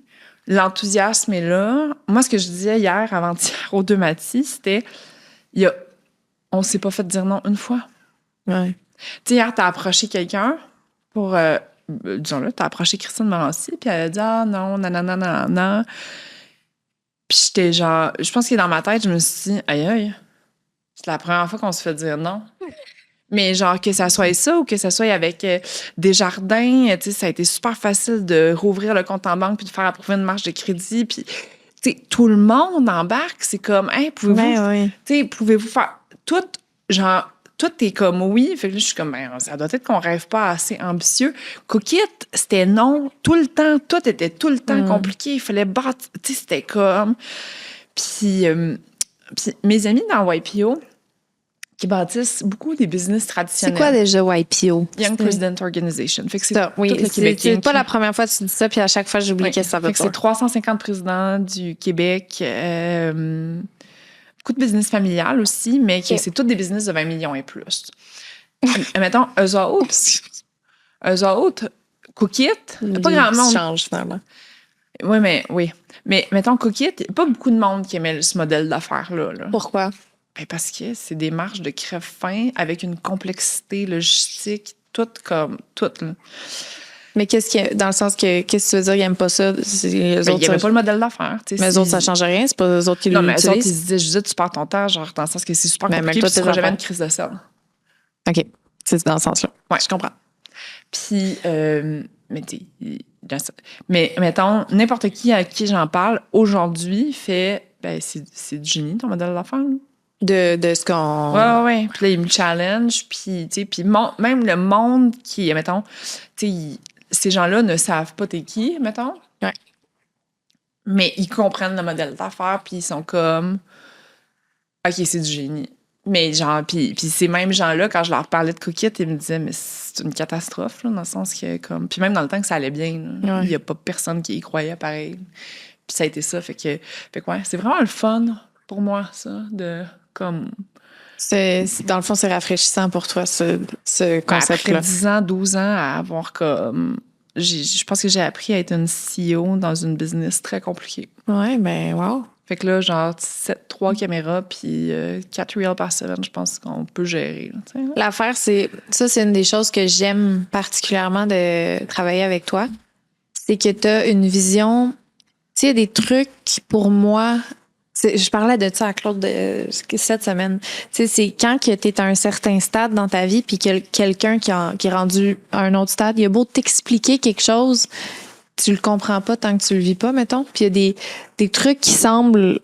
L'enthousiasme est là. Moi, ce que je disais hier, avant-hier, aux 2 Mathis, c'était... On s'est pas fait dire non une fois. Ouais. Tu sais, hier, t'as approché quelqu'un pour... disons-le, t'as approché Christine Morancy, puis elle a dit « Ah non, nanana. » Puis j'étais genre... Je pense que dans ma tête, je me suis dit « Aïe, c'est la première fois qu'on se fait dire non. » Mais genre, que ça soit ça ou que ça soit avec Desjardins, tu sais, ça a été super facile de rouvrir le compte en banque puis de faire approuver une marge de crédit. Puis, tu sais, tout le monde embarque. C'est comme, hey, pouvez-vous faire tout, genre, tout est comme oui. Fait que là, je suis comme, ben, ça doit être qu'on rêve pas assez ambitieux. Cookit, c'était non tout le temps. Tout était tout le temps compliqué. Il fallait battre. Tu sais, c'était comme. Puis mes amis dans YPO, qui bâtissent beaucoup des business traditionnels. C'est quoi déjà YPO? Young President Organization. Fait que c'est ça, oui, c'est pas la première fois que tu dis ça, puis à chaque fois, j'oublie qu'est-ce que ça veut dire. C'est 350 présidents du Québec, beaucoup de business familial aussi, mais c'est tous des business de 20 millions et plus. Mettons, eux autres, Cookit, pas grand monde. Change, finalement. Oui. Mais mettons, Cookit, pas beaucoup de monde qui aimait ce modèle d'affaires-là. Là. Pourquoi? Ben parce que c'est des marges de crève-faim avec une complexité logistique, tout. Là. Mais dans le sens que, qu'est-ce que tu veux dire, ils n'aiment pas ça? Il n'y avait pas le modèle d'affaires. Mais eux autres, ça ne change rien, c'est pas eux autres qui l'utilisent. Non, mais eux autres, ils se disaient, Judith, tu perds ton temps, genre, dans le sens que c'est super compliqué, puis tu n'auras jamais une crise de sel. OK, c'est dans ce sens-là. Oui, je comprends. Puis, mais mettons, n'importe qui à qui j'en parle, aujourd'hui, fait, ben, c'est du génie, ton modèle d'affaires, là. de ce qu'on... Ouais. Puis là, ils me challenge. Puis, tu sais, même le monde qui, mettons, tu sais, ces gens-là ne savent pas t'es qui, mettons. Ouais. Mais ils comprennent le modèle d'affaires, puis ils sont comme... OK, c'est du génie. Mais genre, puis ces mêmes gens-là, quand je leur parlais de Cookit, ils me disaient, mais c'est une catastrophe, là, dans le sens que, comme... Puis même dans le temps que ça allait bien, il n'y a pas personne qui y croyait pareil. Puis ça a été ça, fait que ouais, c'est vraiment le fun pour moi, ça, de, comme... Dans le fond, c'est rafraîchissant pour toi, ce concept-là. Après 10 ans, 12 ans, à avoir comme... Je pense que j'ai appris à être une CEO dans une business très compliquée. Ouais, ben wow. Fait que là, genre, 3 caméras puis 4 reels par semaine, je pense qu'on peut gérer. Là, l'affaire, c'est une des choses que j'aime particulièrement de travailler avec toi. C'est que tu as une vision... Tu sais, il y a des trucs qui, pour moi... Je parlais de ça à Claude cette semaine. Tu sais, c'est quand que tu es à un certain stade dans ta vie puis quelqu'un qui est rendu à un autre stade, il a beau t'expliquer quelque chose, tu le comprends pas tant que tu le vis pas, mettons. Puis il y a des trucs qui semblent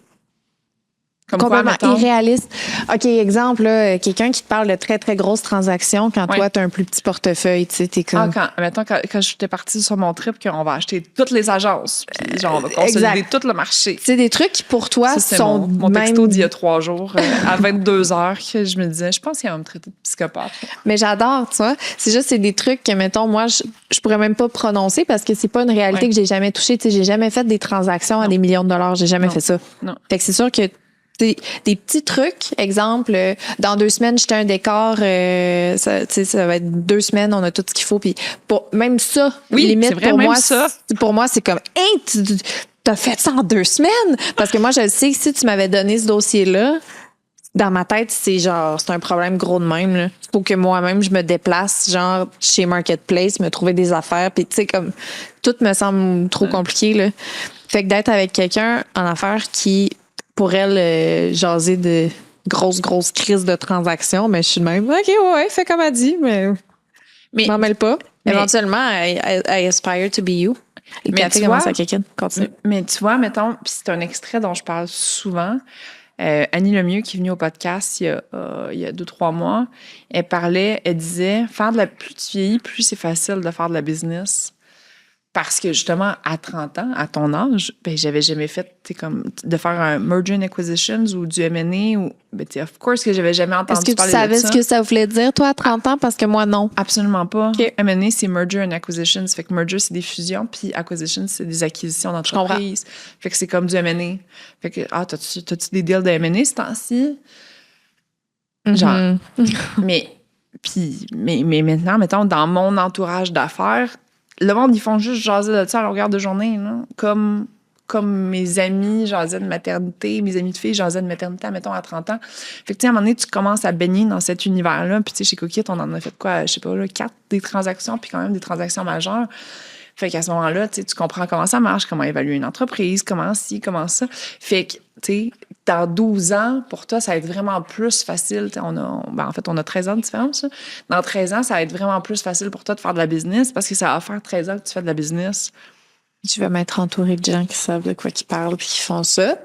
comme complètement quoi, irréaliste. OK, exemple, là, quelqu'un qui te parle de très, très grosses transactions quand toi, tu as un plus petit portefeuille, tu sais, t'es comme... Quand j'étais partie sur mon trip, qu'on va acheter toutes les agences, puis genre, on va consolider tout le marché. C'est des trucs qui, pour toi, ça, sont mon texto d'il y a 3 jours, à 22 heures, que je me disais, je pense qu'il va me traiter de psychopathe. Mais j'adore, tu vois. C'est des trucs que, mettons, moi, je pourrais même pas prononcer parce que c'est pas une réalité que j'ai jamais touchée. Tu sais, j'ai jamais fait des transactions à des millions de dollars. J'ai jamais fait ça. Non. Fait que c'est sûr que des petits trucs, exemple, dans 2 semaines, j'étais un décor, ça va être 2 semaines, on a tout ce qu'il faut. Puis même ça, limite, c'est vrai, pour moi, c'est comme, hey, t'as fait ça en 2 semaines? Parce que moi, je sais que si tu m'avais donné ce dossier-là, dans ma tête, c'est un problème gros de même, là. Faut que moi-même, je me déplace, genre, chez Marketplace, me trouver des affaires. Puis, tu sais, comme, tout me semble trop compliqué, là. Fait que d'être avec quelqu'un en affaires qui, pour elle, jaser de grosses crises de transactions, mais je suis de même, OK, ouais, fais comme elle dit, mais m'en mêle pas. Éventuellement, I aspire to be you. Le café commence à quelqu'un. Continue. Mais tu vois, mettons, puis c'est un extrait dont je parle souvent. Annie Lemieux, qui est venue au podcast il y a 2-3 mois, elle disait, plus tu vieillis, plus c'est facile de faire de la business. Parce que justement, à 30 ans, à ton âge, j'avais jamais fait, comme, de faire un merger and acquisitions ou du M&A ou, of course que j'avais jamais entendu parler de ça. Est-ce que tu savais ce que ça voulait dire, toi, à 30 ans? Parce que moi, non. Absolument pas. Okay. M&A, c'est merger and acquisitions. Fait que merger, c'est des fusions, puis acquisitions, c'est des acquisitions d'entreprises. Fait que c'est comme du M&A. Fait que, t'as-tu des deals de M&A ce temps-ci? Genre. mais maintenant, mettons, dans mon entourage d'affaires, le monde, ils font juste jaser de ça à longueur de journée, là. Comme mes amis jasaient de maternité, mes amis de filles jasaient de maternité, mettons, à 30 ans. Fait que, tu sais, à un moment donné, tu commences à baigner dans cet univers-là. Puis, tu sais, chez Cookit, on en a fait quoi? Je sais pas, là, 4 des transactions, puis quand même des transactions majeures. Fait qu'à ce moment-là, tu comprends comment ça marche, comment évaluer une entreprise, comment ça. Fait que, tu sais, dans 12 ans, pour toi, ça va être vraiment plus facile. En fait, on a 13 ans de différence. Là. Dans 13 ans, ça va être vraiment plus facile pour toi de faire de la business parce que ça va faire 13 ans que tu fais de la business. Tu vas m'être entourée de gens qui savent de quoi ils parlent puis qui font ça.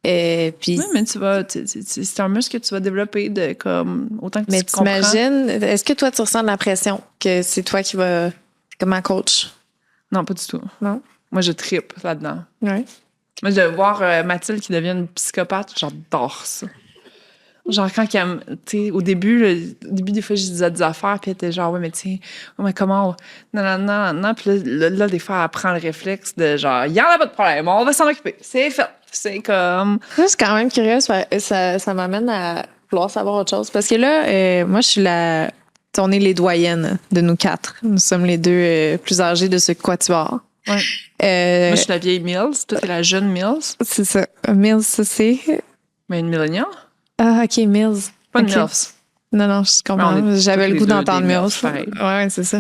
Puis... Oui, mais c'est un muscle que tu vas développer autant que tu comprends. Mais t'imagines, est-ce que toi, tu ressens de la pression que c'est toi qui vas comme un coach? Non, pas du tout. Non? Moi, je trippe là-dedans. Oui. Moi, de voir Mathilde qui devient une psychopathe, j'adore ça. Genre, quand au début, des fois, je disais des affaires, puis elle était genre, ouais, mais tu sais, mais comment? Non. Puis là, des fois, elle prend le réflexe de genre, il n'y en a pas de problème, on va s'en occuper. C'est fait. C'est comme. Je suis quand même curieuse, ça m'amène à vouloir savoir autre chose. Parce que là, moi, je suis on est les doyennes de nous 4. Nous sommes les 2 plus âgés de ce quatuor. Ouais. Moi, je suis la vieille Mills. Toi, t'es la jeune Mills. C'est ça. Mills, ça, c'est... Mais une milléniale. Ah, OK, Mills. Pas une Mills. Non, je comprends. J'avais le goût d'entendre Mills. Pareil. Ouais, c'est ça.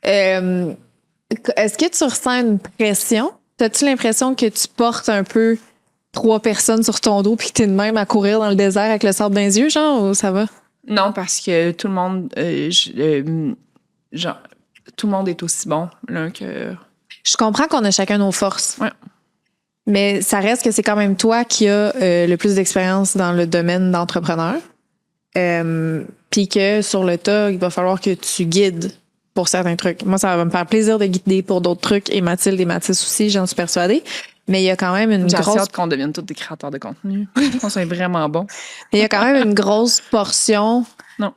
Est-ce que tu ressens une pression? As-tu l'impression que tu portes un peu 3 personnes sur ton dos puis que t'es de même à courir dans le désert avec le sable dans les yeux, genre, ou ça va? Non, parce que tout le monde... tout le monde est aussi bon l'un que... Je comprends qu'on a chacun nos forces. Ouais. Mais ça reste que c'est quand même toi qui as le plus d'expérience dans le domaine d'entrepreneur. Puis que sur le tas, il va falloir que tu guides pour certains trucs. Moi, ça va me faire plaisir de guider pour d'autres trucs. Et Mathilde et Mathis aussi, j'en suis persuadée. Mais il y a quand même une J'ai grosse... hâte qu'on devienne tous des créateurs de contenu. Je pense qu'on est vraiment bon. Il y a quand même une grosse portion. Non.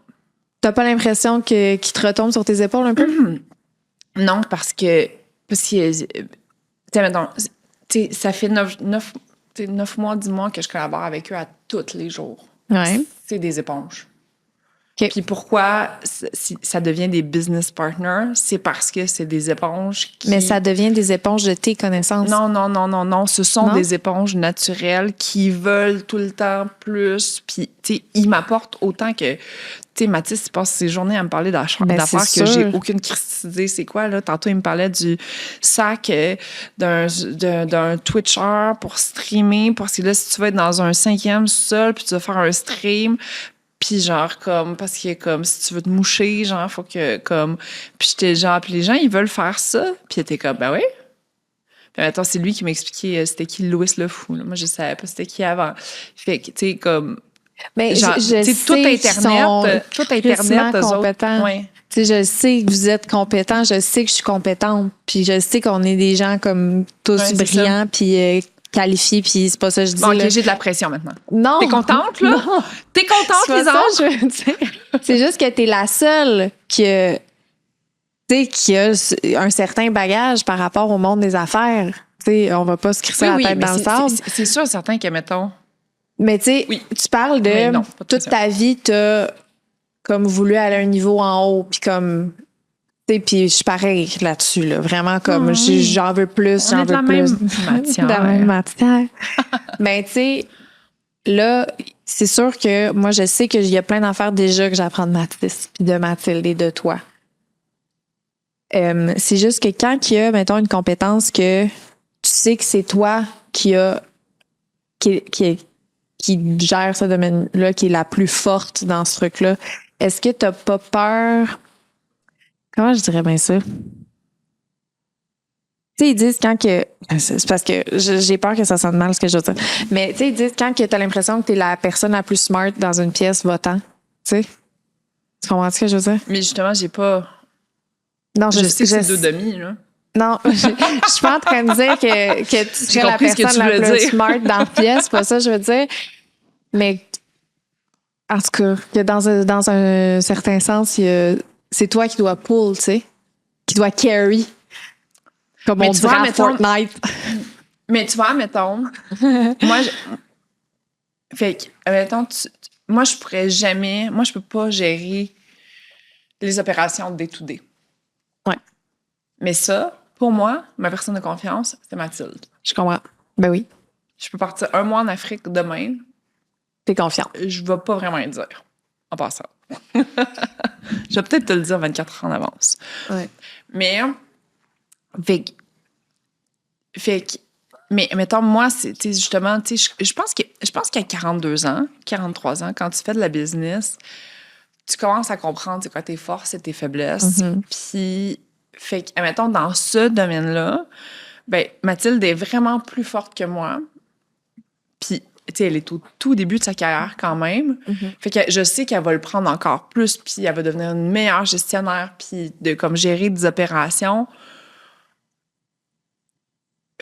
T'as pas l'impression qu'il te retombe sur tes épaules un peu? Non, parce que mettons, ça fait 9 mois, 10 mois que je collabore avec eux à tous les jours. Ouais. C'est des éponges. Okay. Puis pourquoi ça devient des business partners? C'est parce que c'est des éponges qui... Mais ça devient des éponges de tes connaissances. Non. Ce sont des éponges naturelles qui veulent tout le temps plus. Puis, tu sais, ils m'apportent autant que... Tu sais, Mathis, il passe ses journées à me parler d'affaires que j'ai aucune idée c'est quoi, là. Tantôt, il me parlait du sac d'un Twitcher pour streamer, parce que là, si tu vas être dans un 5e sous-sol, puis tu vas faire un stream... Puis genre, comme, parce que comme, si tu veux te moucher, genre, faut que, comme... Puis j'étais genre, puis les gens, ils veulent faire ça. Puis t'es comme, ben oui. Puis attends, c'est lui qui m'expliquait c'était qui Louis le Fou. Là. Moi, je savais pas c'était qui avant. Fait que, tu sais, comme... Mais genre, je sais tout Internet, eux compétents. autres. Ouais. Tu sais, je sais que vous êtes compétents, je sais que je suis compétente, puis je sais qu'on est des gens comme tous brillants, puis qualifiés, puis c'est pas ça que je dis. Bon, OK, j'ai de la pression maintenant. Non. T'es contente, là? Non. T'es contente, les autres? Je veux dire. C'est juste que t'es la seule qui a un certain bagage par rapport au monde des affaires. Tu sais, on va pas se crisser la tête dans le sable. C'est sûr, certain que, mettons... Mais tu sais, tu parles de toute ta vie, t'as comme voulu aller à un niveau en haut, puis comme... Puis je suis pareil là-dessus, là. Vraiment comme j'en veux plus, j'en veux plus. Matière. De la même matière. Mais tu sais, là, c'est sûr que moi, je sais qu'il y a plein d'affaires déjà que j'apprends de Mathis, puis de Mathilde et de toi. C'est juste que quand il y a, mettons, une compétence que tu sais que c'est toi qui gère ce domaine-là, qui est la plus forte dans ce truc-là, est-ce que tu n'as pas peur... Comment je dirais bien ça? Tu sais, ils disent quand que... C'est parce que j'ai peur que ça sonne mal ce que je veux dire. Mais tu sais, ils disent quand que tu as l'impression que tu es la personne la plus smart dans une pièce votant. Tu sais? Tu comprends ce que je veux dire? Mais justement, j'ai pas... Non, je sais que c'est 2 demi, là. Non, je suis pas en train de dire que tu serais la personne la plus smart dans la pièce. C'est pas ça que je veux dire. Mais en tout cas, que dans un certain sens, c'est toi qui dois pull, tu sais, qui dois carry, comme on dirait à Fortnite. Mais tu vois, mettons, fait que, mettons, moi, je peux pas gérer les opérations day-to-day. Ouais. Mais ça, pour moi, ma personne de confiance, c'est Mathilde. Je comprends. Ben oui. Je peux partir 1 mois en Afrique demain. T'es confiante. Je vais pas vraiment le dire, en passant. Je vais peut-être te le dire 24 heures en avance. Ouais. Mais, mais mettons, moi, c'est justement, je pense qu'à 42 ans, 43 ans, quand tu fais de la business, tu commences à comprendre c'est quoi tes forces et tes faiblesses. Puis, fait que, mettons, dans ce domaine-là, ben, Mathilde est vraiment plus forte que moi. Puis, tu sais, elle est au tout début de sa carrière quand même. Fait que je sais qu'elle va le prendre encore plus, puis elle va devenir une meilleure gestionnaire, puis de comme gérer des opérations.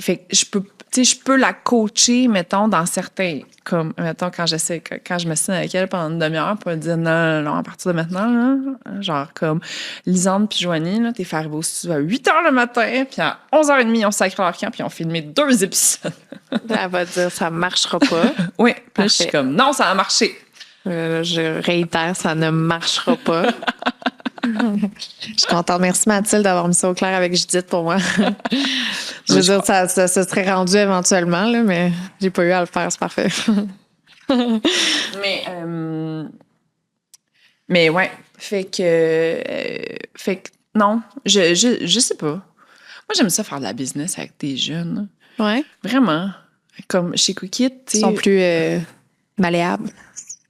Fait que je peux la coacher, mettons, dans certains... Comme, mettons, quand je me signe avec elle pendant une demi-heure pour elle dire non, à partir de maintenant, là, genre comme Lisande puis Joanie, là, t'es fait arriver au studio à 8h le matin, puis à 11h30, on sacre leur camp, puis on filmé 2 épisodes. Elle va dire ça marchera pas. Oui, puis je suis comme non, ça a marché. Je réitère, ça ne marchera pas. Je suis contente. Merci Mathilde d'avoir mis ça au clair avec Judith pour moi. Je veux dire, ça se serait rendu éventuellement, là, mais j'ai pas eu à le faire, c'est parfait. Mais ouais, fait que non, je sais pas. Moi, j'aime ça faire de la business avec des jeunes. Ouais. Vraiment. Comme chez Cookit, ils sont plus malléables.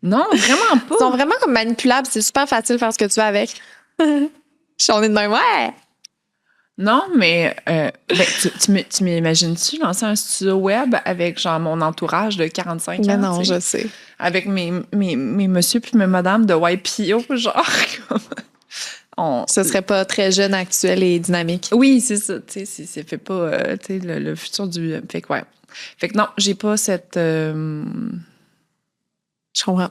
Non, vraiment pas. Ils sont vraiment comme manipulables. C'est super facile de faire ce que tu veux avec. On est de même, ouais. Non, mais tu m'imagines-tu lancer un studio web avec genre mon entourage de 45 Mais ans? non, je sais. Avec mes monsieur puis mes madames de YPO, genre. Ce serait pas très jeune, actuel et dynamique. Oui, c'est ça. Tu sais, c'est fait pas tu sais, le futur du. Fait que ouais. Fait que non, j'ai pas cette. Je comprends.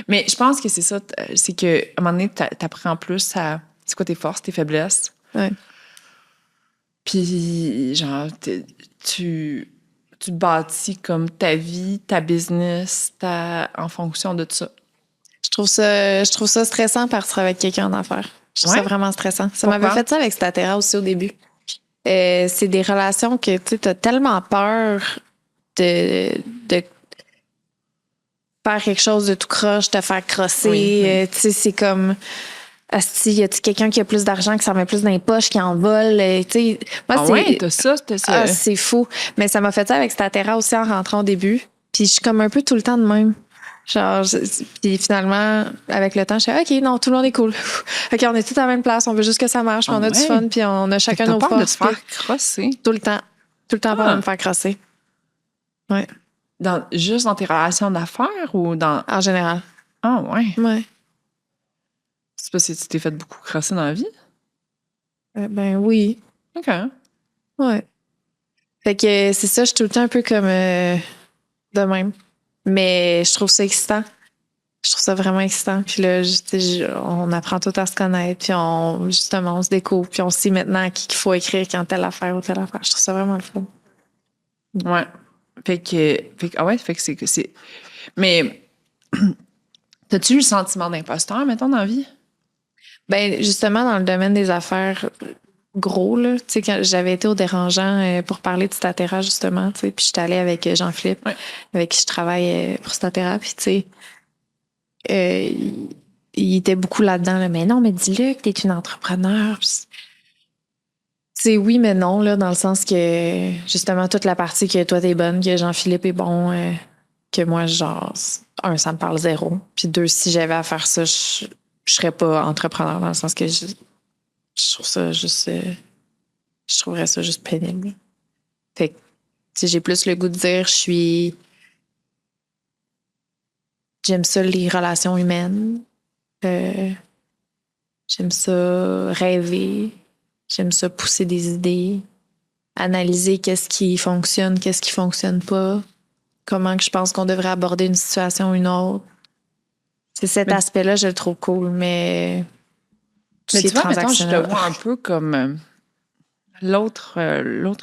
Mais je pense que c'est ça. C'est qu'à un moment donné, t'apprends plus à. C'est quoi tes forces, tes faiblesses? Ouais. Puis, genre, tu bâtis comme ta vie, ta business, en fonction de tout ça. Je trouve ça stressant de partir avec quelqu'un en affaires. Je trouve ça vraiment stressant. Ça Pourquoi? m'avait fait ça avec Statera aussi au début. C'est des relations que tu as tellement peur de faire quelque chose de tout croche, te faire crosser. Oui. Tu sais, c'est comme... Asti, y a-t-il quelqu'un qui a plus d'argent, qui s'en met plus dans les poches, qui en vole? Moi, ouais, t'as ça. Ah, c'est fou. Mais ça m'a fait ça avec Statera aussi en rentrant au début. Puis je suis comme un peu tout le temps de même. Genre, puis finalement, avec le temps, je suis OK, non, tout le monde est cool. OK, on est tous à la même place, on veut juste que ça marche, puis on a du fun, puis on a chacun nos forces. T'as peur de te faire crosser? Tout le temps. Tout le temps peur de me faire crosser. Ouais. Juste dans tes relations d'affaires ou dans... En général. Ah, ouais. Ouais. C'est pas si tu t'es fait beaucoup crosser dans la vie? Ben oui. OK. Ouais. Fait que c'est ça, je suis tout le temps un peu comme de même. Mais je trouve ça excitant. Je trouve ça vraiment excitant. Puis là, on apprend tout à se connaître. Puis on se découvre. Puis on sait maintenant à qui il faut écrire quand telle affaire ou telle affaire. Je trouve ça vraiment le fun. Ouais. Fait que c'est... Mais t'as-tu eu le sentiment d'imposteur, mettons, dans la vie? Ben justement, dans le domaine des affaires gros, là, tu sais, quand j'avais été au Dérangeant pour parler de Statera, justement, tu sais, puis j'étais allée avec Jean-Philippe, avec qui je travaille pour Statera, puis tu sais, il était beaucoup là-dedans, là, mais non, mais dis-le que t'es une entrepreneur. C'est oui, mais non, là, dans le sens que, justement, toute la partie que toi, t'es bonne, que Jean-Philippe est bon, que moi, genre, un, ça me parle zéro. Puis deux, si j'avais à faire ça, je serais pas entrepreneur, dans le sens que je trouve ça juste... je trouverais ça juste pénible. Fait que, tu sais, j'ai plus le goût de dire, j'aime ça, les relations humaines. J'aime ça, rêver. J'aime ça, pousser des idées. Analyser qu'est-ce qui fonctionne pas. Comment que je pense qu'on devrait aborder une situation ou une autre. C'est cet aspect-là, je le trouve cool, mais tu vois, mettons, je te vois un peu comme l'autre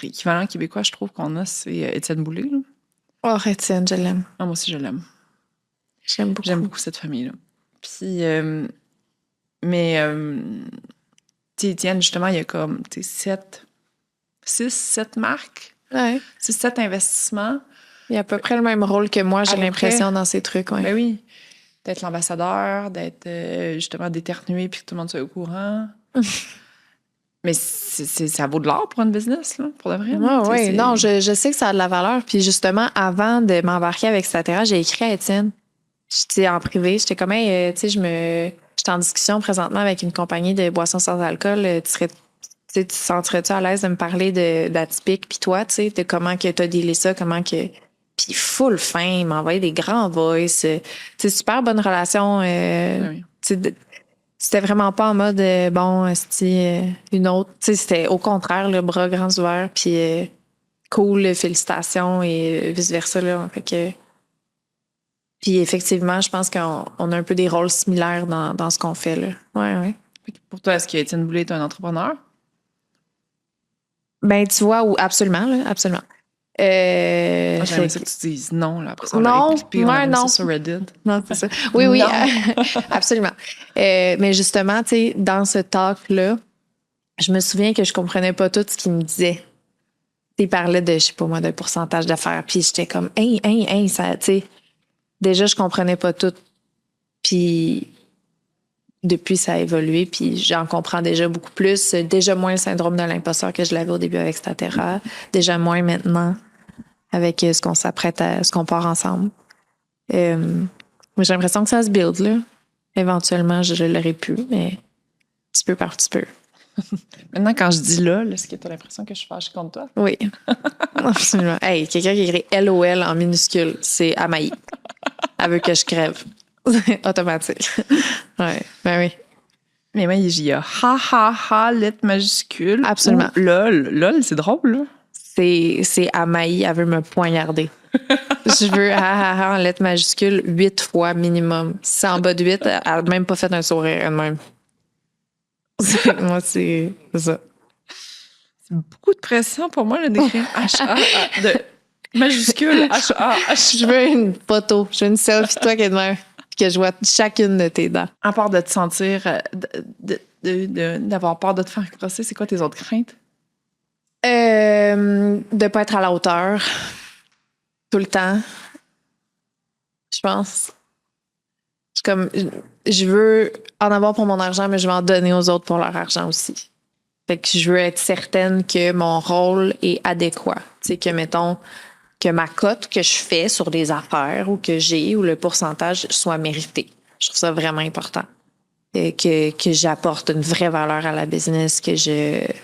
équivalent québécois, je trouve qu'on a, c'est Étienne Boulay. Là. Oh, Étienne, je l'aime. Ah, moi aussi, je l'aime. J'aime beaucoup cette famille-là. Puis, tu sais, Étienne, justement, il y a comme 6-7 marques. Ouais. 6-7 investissements. Il a à peu près le même rôle que moi, j'ai l'impression, dans ces trucs. Ouais. Ben oui. D'être l'ambassadeur, d'être justement d'éternuer puis que tout le monde soit au courant. Mais ça vaut de l'or pour une business, là, pour de vrai. Oui, non, je sais que ça a de la valeur. Puis justement, avant de m'embarquer avec Statera, j'ai écrit à Étienne. J'étais en privé. J'étais comme, hey, tu sais, j'étais en discussion présentement avec une compagnie de boissons sans alcool. Tu te sentirais-tu à l'aise de me parler d'Atypique? Puis toi, tu sais, de comment que t'as dealé ça, comment que... Puis full fin, il m'envoyait des grands voice. Tu sais, super bonne relation. Oui. C'était vraiment pas en mode, une autre. Tu sais, c'était au contraire, le bras grands ouverts, puis cool, félicitations et vice-versa, là. Fait que... Puis effectivement, je pense qu'on a un peu des rôles similaires dans ce qu'on fait, là. Ouais. Pour toi, est-ce qu'Étienne Boulay est un entrepreneur? Ben, tu vois, absolument, là, absolument. J'aimerais ça que tu dises non, là, après ça, on non, on a mis ça sur Reddit. Non, c'est ça. Oui, absolument. Mais justement, tu sais, dans ce talk-là, je me souviens que je comprenais pas tout ce qu'il me disait. Il parlait de, je sais pas moi, d'un pourcentage d'affaires, puis j'étais comme, ça, tu sais, déjà, je comprenais pas tout. Puis depuis, ça a évolué, puis j'en comprends déjà beaucoup plus. Déjà moins le syndrome de l'imposteur que je l'avais au début avec Statera. Déjà moins maintenant avec ce qu'on s'apprête ce qu'on part ensemble. J'ai l'impression que ça se build, là. Éventuellement, je l'aurais pu, mais petit peu par petit peu. Maintenant, quand je dis là, est-ce que tu as l'impression que je suis fâchée contre toi? Oui. Absolument. Hey, quelqu'un qui écrit LOL en minuscule, c'est Amaï. Elle veut que je crève. Automatique. Ouais, ben oui. Mais moi, il y a ha ha ha, lettre majuscule. Absolument. Ou lol. Lol, c'est drôle, là. C'est Amaï, elle veut me poignarder. Je veux ha ha ha en lettre majuscule 8 fois minimum. Si c'est en bas de 8, elle n'a même pas fait un sourire elle-même. Moi, c'est ça. C'est beaucoup de pression pour moi, là, d'écrire H-A, de majuscule H-A. Je veux une photo. Je veux une selfie de toi qui est de même. Que je vois chacune de tes dents. À part de te sentir, d'avoir peur de te faire crosser, c'est quoi tes autres craintes? De pas être à la hauteur tout le temps. Je pense. Je veux en avoir pour mon argent, mais je veux en donner aux autres pour leur argent aussi. Fait que je veux être certaine que mon rôle est adéquat. Tu sais, que, mettons, que ma cote que je fais sur des affaires ou que j'ai ou le pourcentage soit mérité. Je trouve ça vraiment important. Et que j'apporte une vraie valeur à la business, c'est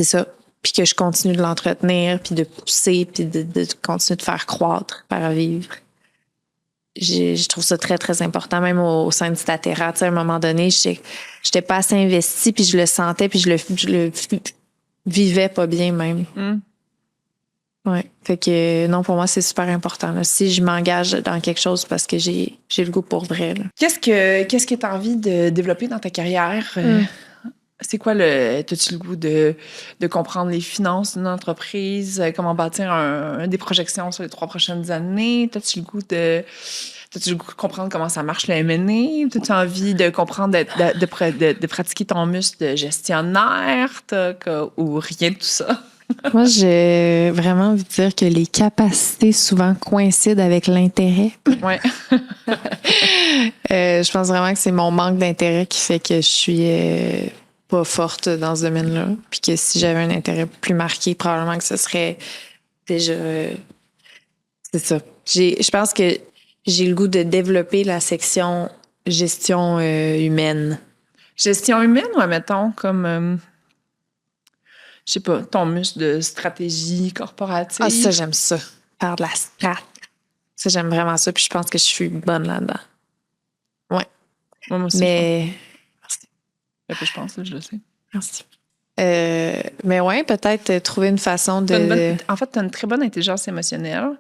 ça. Puis que je continue de l'entretenir, puis de pousser, puis de continuer de faire croître, faire vivre. Je trouve ça très, très important, même au sein de Statera. Tu sais, à un moment donné, j'étais pas assez investie, puis je le sentais, puis je le vivais pas bien même. Ouais. Fait que non, pour moi, c'est super important. Là. Si je m'engage dans quelque chose, parce que j'ai le goût pour vrai. Là. Qu'est-ce que tu as envie de développer dans ta carrière? C'est quoi t'as-tu le goût de comprendre les finances d'une entreprise? Comment bâtir des projections sur les 3 prochaines années? T'as-tu le goût de comprendre comment ça marche le M&A? T'as-tu envie de comprendre, de pratiquer ton muscle de gestionnaire? Ou rien de tout ça? Moi, j'ai vraiment envie de dire que les capacités souvent coïncident avec l'intérêt. Ouais. Je pense vraiment que c'est mon manque d'intérêt qui fait que je suis pas forte dans ce domaine-là. Puis que si j'avais un intérêt plus marqué, probablement que ce serait déjà... c'est ça. Je pense que j'ai le goût de développer la section gestion humaine. Gestion humaine ou, admettons, comme... je sais pas, ton muscle de stratégie corporative. Ah, ça, j'aime ça. Faire de la strat. Ça, j'aime vraiment ça. Puis je pense que je suis bonne là-dedans. Ouais. Moi aussi, mais... je pense, là, je le sais. Merci. Mais ouais, peut-être trouver une façon de... En fait, tu as une très bonne intelligence émotionnelle,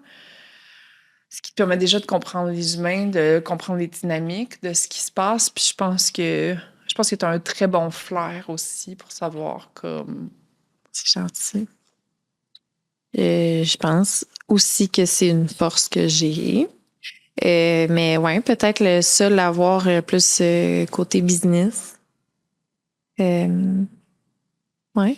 ce qui te permet déjà de comprendre les humains, de comprendre les dynamiques de ce qui se passe. Puis je pense que tu as un très bon flair aussi pour savoir comme... C'est gentil. Je pense aussi que c'est une force que j'ai. Mais ouais, peut-être le seul avoir plus côté business. Ouais.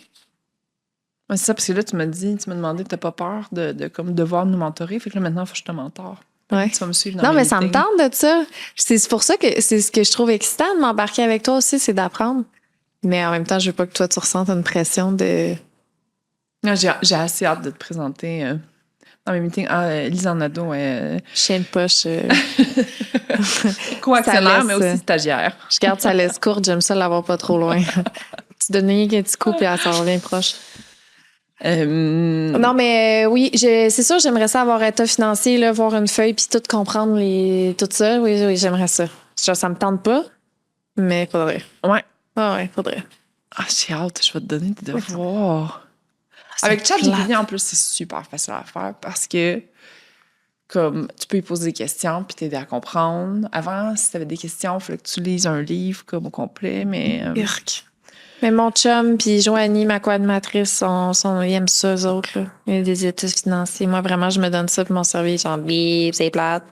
Ouais, c'est ça, parce que là, tu m'as demandé que t'as pas peur de comme devoir nous mentorer. Fait que là, maintenant, il faut que je te mentore. Ouais. Tu vas me suivre dans non, mes mais ça me meetings. tente de ça. C'est pour ça que c'est ce que je trouve excitant de m'embarquer avec toi aussi, c'est d'apprendre. Mais en même temps, je veux pas que toi, tu ressentes une pression de... Non, j'ai assez hâte de te présenter dans mes meetings. Lisa Nadeau est... Chien de poche. co-actionnaire, laisse, mais aussi stagiaire. Je garde sa laisse courte, j'aime ça l'avoir pas trop loin. Tu donnes rien qu'un petit coup, puis elle s'en revient proche. Non, mais oui, c'est sûr, j'aimerais ça avoir un état financier, là, voir une feuille, puis tout comprendre tout ça. Oui, j'aimerais ça. Ça me tente pas, mais faudrait. Ouais. Ah ouais, faudrait. Ah, j'ai hâte, je vais te donner des devoirs. Avec ChatGPT, en plus, c'est super facile à faire parce que comme tu peux y poser des questions puis t'aider à comprendre. Avant, si t'avais des questions, il fallait que tu lises un livre comme au complet, mais... Mais mon chum puis Joanie, ma co-animatrice, ils aiment ça, eux autres. Là. Il y a des études financiers. Moi, vraiment, je me donne ça pour mon service. Genre, bip, c'est plate.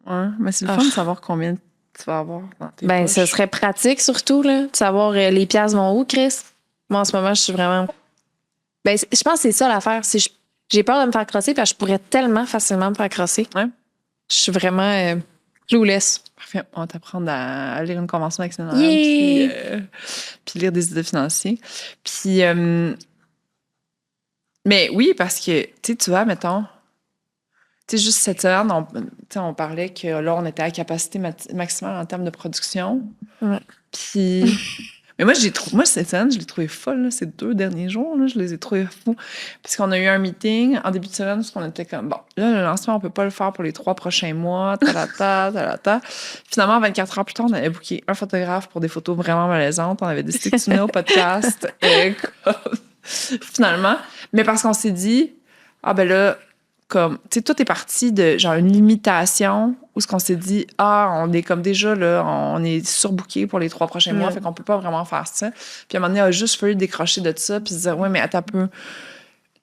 Ouais, mais c'est le fun de savoir combien tu vas avoir dans tes poches. Ce serait pratique, surtout, là, de savoir les piastres vont où, Chris. Moi, en ce moment, je suis vraiment... je pense que c'est ça l'affaire. J'ai peur de me faire crosser parce que je pourrais tellement facilement me faire crosser. Ouais. Je suis vraiment clueless. Parfait. On va t'apprendre à lire une convention d'actionnariat puis lire des idées financiers. Puis, mais oui, parce que, tu vois, mettons, tu sais, juste cette semaine, on parlait que là, on était à capacité maximale en termes de production. Ouais. Puis... Mais moi, cette semaine, je l'ai trouvé folle, là, ces 2 derniers jours, là, je les ai trouvés fous. Parce qu'on a eu un meeting en début de semaine, parce qu'on était comme, bon, là, le lancement, on peut pas le faire pour les 3 prochains mois, talata. Finalement, 24 heures plus tard, on avait booké un photographe pour des photos vraiment malaisantes. On avait décidé de continuer au podcast. Finalement. Mais parce qu'on s'est dit, ah ben là, comme, tu sais, tout est parti de genre une limitation où ce qu'on s'est dit, on est comme déjà là, on est surbooké pour les 3 prochains mois, fait qu'on peut pas vraiment faire ça. Puis à un moment donné, il a juste fallu décrocher de ça, puis se dire, ouais, mais attends un peu.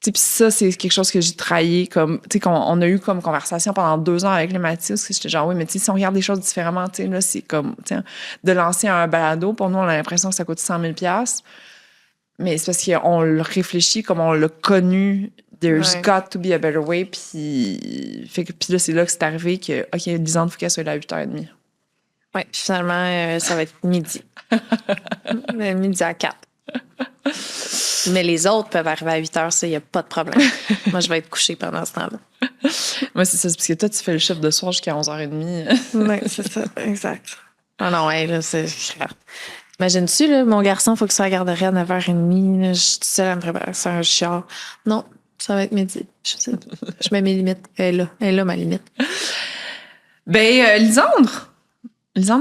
Tu sais, puis ça, c'est quelque chose que j'ai travaillé comme, tu sais, qu'on a eu comme conversation pendant 2 ans avec le Mathieu, parce que j'étais genre, oui, mais tu sais, si on regarde les choses différemment, tu sais, là, c'est comme, tu sais, de lancer un balado, pour nous, on a l'impression que ça coûte 100 000 $. Mais c'est parce qu'on le réfléchit comme on l'a connu. There's got to be a better way. Puis là, c'est là que c'est arrivé que, OK, Lisande, il faut qu'elle soit là à 8h30. Oui, finalement, ça va être midi. Midi à 4. Mais les autres peuvent arriver à 8h, ça, il n'y a pas de problème. Moi, je vais être couchée pendant ce temps-là. Moi, c'est ça. C'est parce que toi, tu fais le chiffre de soir jusqu'à 11h30. Oui, c'est ça. Exact. Ah non, ouais, là, c'est... Imagine-tu, là, mon garçon, il faut qu'il soit à la garderie à 9h30. Là, je suis toute seule à me préparer sur un chiard. Non, ça va être midi. Je mets mes limites. Elle est là, ma limite. Ben, Lisandre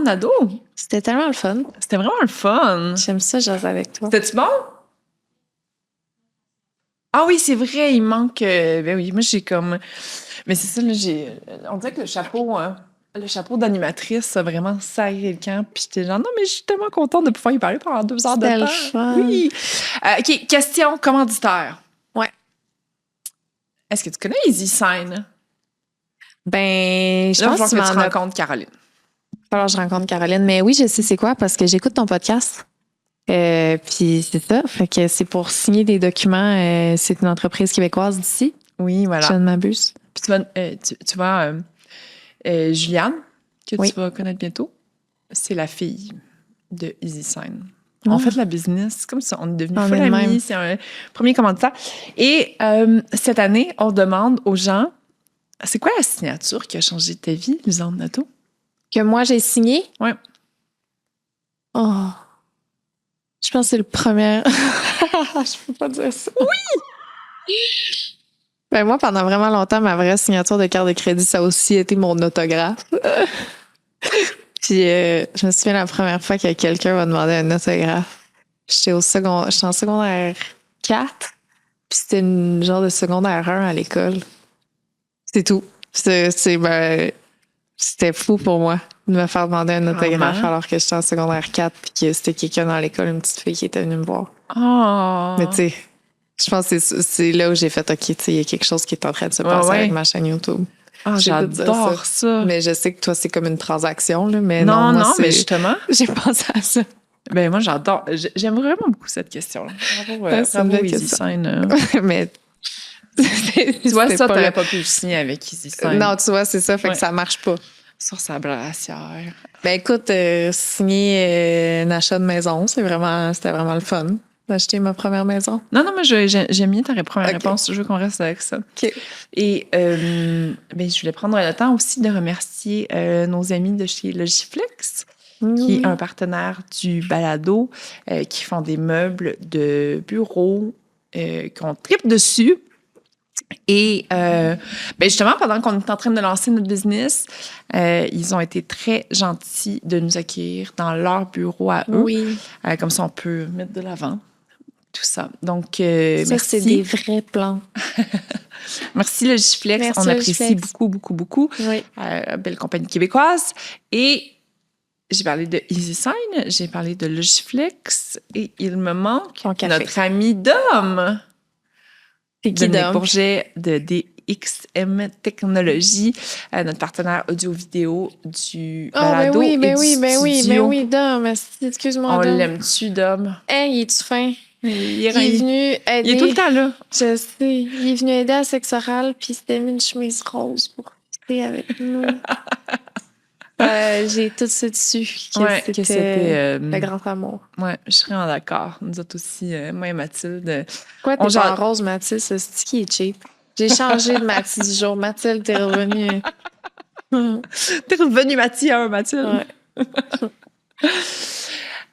Nadeau. C'était tellement le fun. C'était vraiment le fun. J'aime ça, jaser avec toi. C'était-tu bon? Ah oui, c'est vrai, il manque... ben oui, moi, j'ai comme... Mais c'est ça, là, on dirait que le chapeau d'animatrice a vraiment sacré le camp. Puis j'étais genre, non, mais je suis tellement contente de pouvoir y parler pendant 2 heures de temps. Fun. Oui. OK, question commanditaire. Ouais. Est-ce que tu connais Easy Sign? Ben, je pense que tu rencontres Caroline. Alors, je rencontre Caroline. Mais oui, je sais c'est quoi parce que j'écoute ton podcast. Puis c'est ça. Fait que c'est pour signer des documents. C'est une entreprise québécoise d'ici. Oui, voilà. Je ne m'abuse. Puis tu vois Juliane, que tu vas connaître bientôt, c'est la fille de Easy Sign. On fait de la business, c'est comme ça. On est devenus full amis, c'est un premier commanditaire. Et cette année, on demande aux gens, c'est quoi la signature qui a changé ta vie, Lisande Nadeau? Que moi, j'ai signé? Oui. Oh. Je pense que c'est le premier. Je peux pas dire ça. Oui! Ben moi, pendant vraiment longtemps, ma vraie signature de carte de crédit, ça a aussi été mon autographe. Puis je me souviens la première fois que quelqu'un m'a demandé un autographe. J'étais en secondaire 4, puis c'était une genre de secondaire 1 à l'école. C'est tout. C'était fou pour moi de me faire demander un autographe alors que j'étais en secondaire 4 puis que c'était quelqu'un dans l'école, une petite fille qui était venue me voir. Oh. Mais tu sais, je pense que c'est là où j'ai fait, OK, tu sais, il y a quelque chose qui est en train de se passer avec ma chaîne YouTube. Ah, j'adore ça. Mais je sais que toi, c'est comme une transaction, là, mais non, moi, mais justement. J'ai pensé à ça. Ben moi, j'adore. J'aime vraiment beaucoup cette question-là. Bravo Easy Sign. Mais... tu vois, ça, t'aurais pas pu le signer avec Easy Sign. Non, tu vois, c'est ça, fait que ça marche pas. Sur sa brassière. Ben écoute, signer un achat de maison, c'était vraiment le fun d'acheter ma première maison. Non, moi, j'aime bien ta première réponse. Je veux qu'on reste avec ça. OK. Et ben, je voulais prendre le temps aussi de remercier nos amis de chez Logiflex, qui est un partenaire du balado, qui font des meubles de bureau, qu'on tripe dessus. Et ben justement, pendant qu'on est en train de lancer notre business, ils ont été très gentils de nous accueillir dans leur bureau à eux. Oui. Comme ça, on peut mettre de l'avant tout ça. Donc, merci. C'est des vrais plans. Merci Logiflex. On apprécie beaucoup, beaucoup, beaucoup. Oui. Belle compagnie québécoise. Et j'ai parlé de Easy Sign, j'ai parlé de Logiflex et il me manque notre ami Dom. C'est qui Dominique Bourget de DXM Technologies, notre partenaire audio-vidéo du balado oui, et du studio. oui, Dom. Excuse-moi, On Dom. l'aime-tu, Dom? Hey, il est-tu fin? Il est venu aider. Il est tout le temps là. Je sais. Il est venu aider à sexe oral, puis il s'était mis une chemise rose pour rester avec nous. J'ai tout ça dessus. Que c'était le grand amour. Oui, je serais en d'accord. Nous autres aussi, moi et Mathilde. Quoi, t'es en rose, Mathilde? C'est qui est cheap? J'ai changé de Mathilde du jour. Mathilde, t'es revenue. T'es revenue Mathilde. Ouais.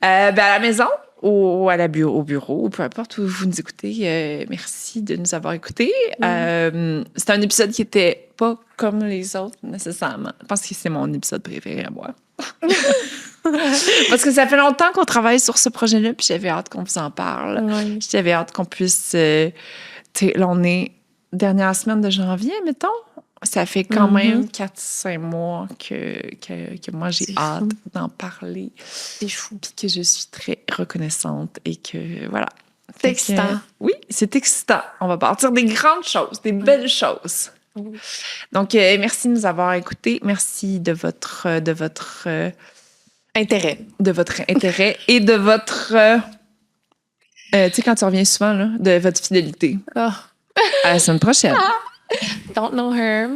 À la maison ou au bureau, peu importe où vous nous écoutez, merci de nous avoir écoutés. C'est un épisode qui était pas comme les autres nécessairement. Je pense que c'est mon épisode préféré à moi. Parce que ça fait longtemps qu'on travaille sur ce projet-là, puis j'avais hâte qu'on vous en parle. Ouais. J'avais hâte qu'on puisse... là, on est dernière semaine de janvier, mettons. Ça fait quand même 4-5 mois que moi, j'ai hâte d'en parler. C'est fou. Puis que je suis très reconnaissante et que, voilà. C'est excitant. Oui, c'est excitant. On va partir des grandes choses, des belles choses. Donc, merci de nous avoir écoutés. Merci de votre intérêt. De votre intérêt et de votre... tu sais, quand tu reviens souvent, là, de votre fidélité. Oh. À la semaine prochaine. Don't know her.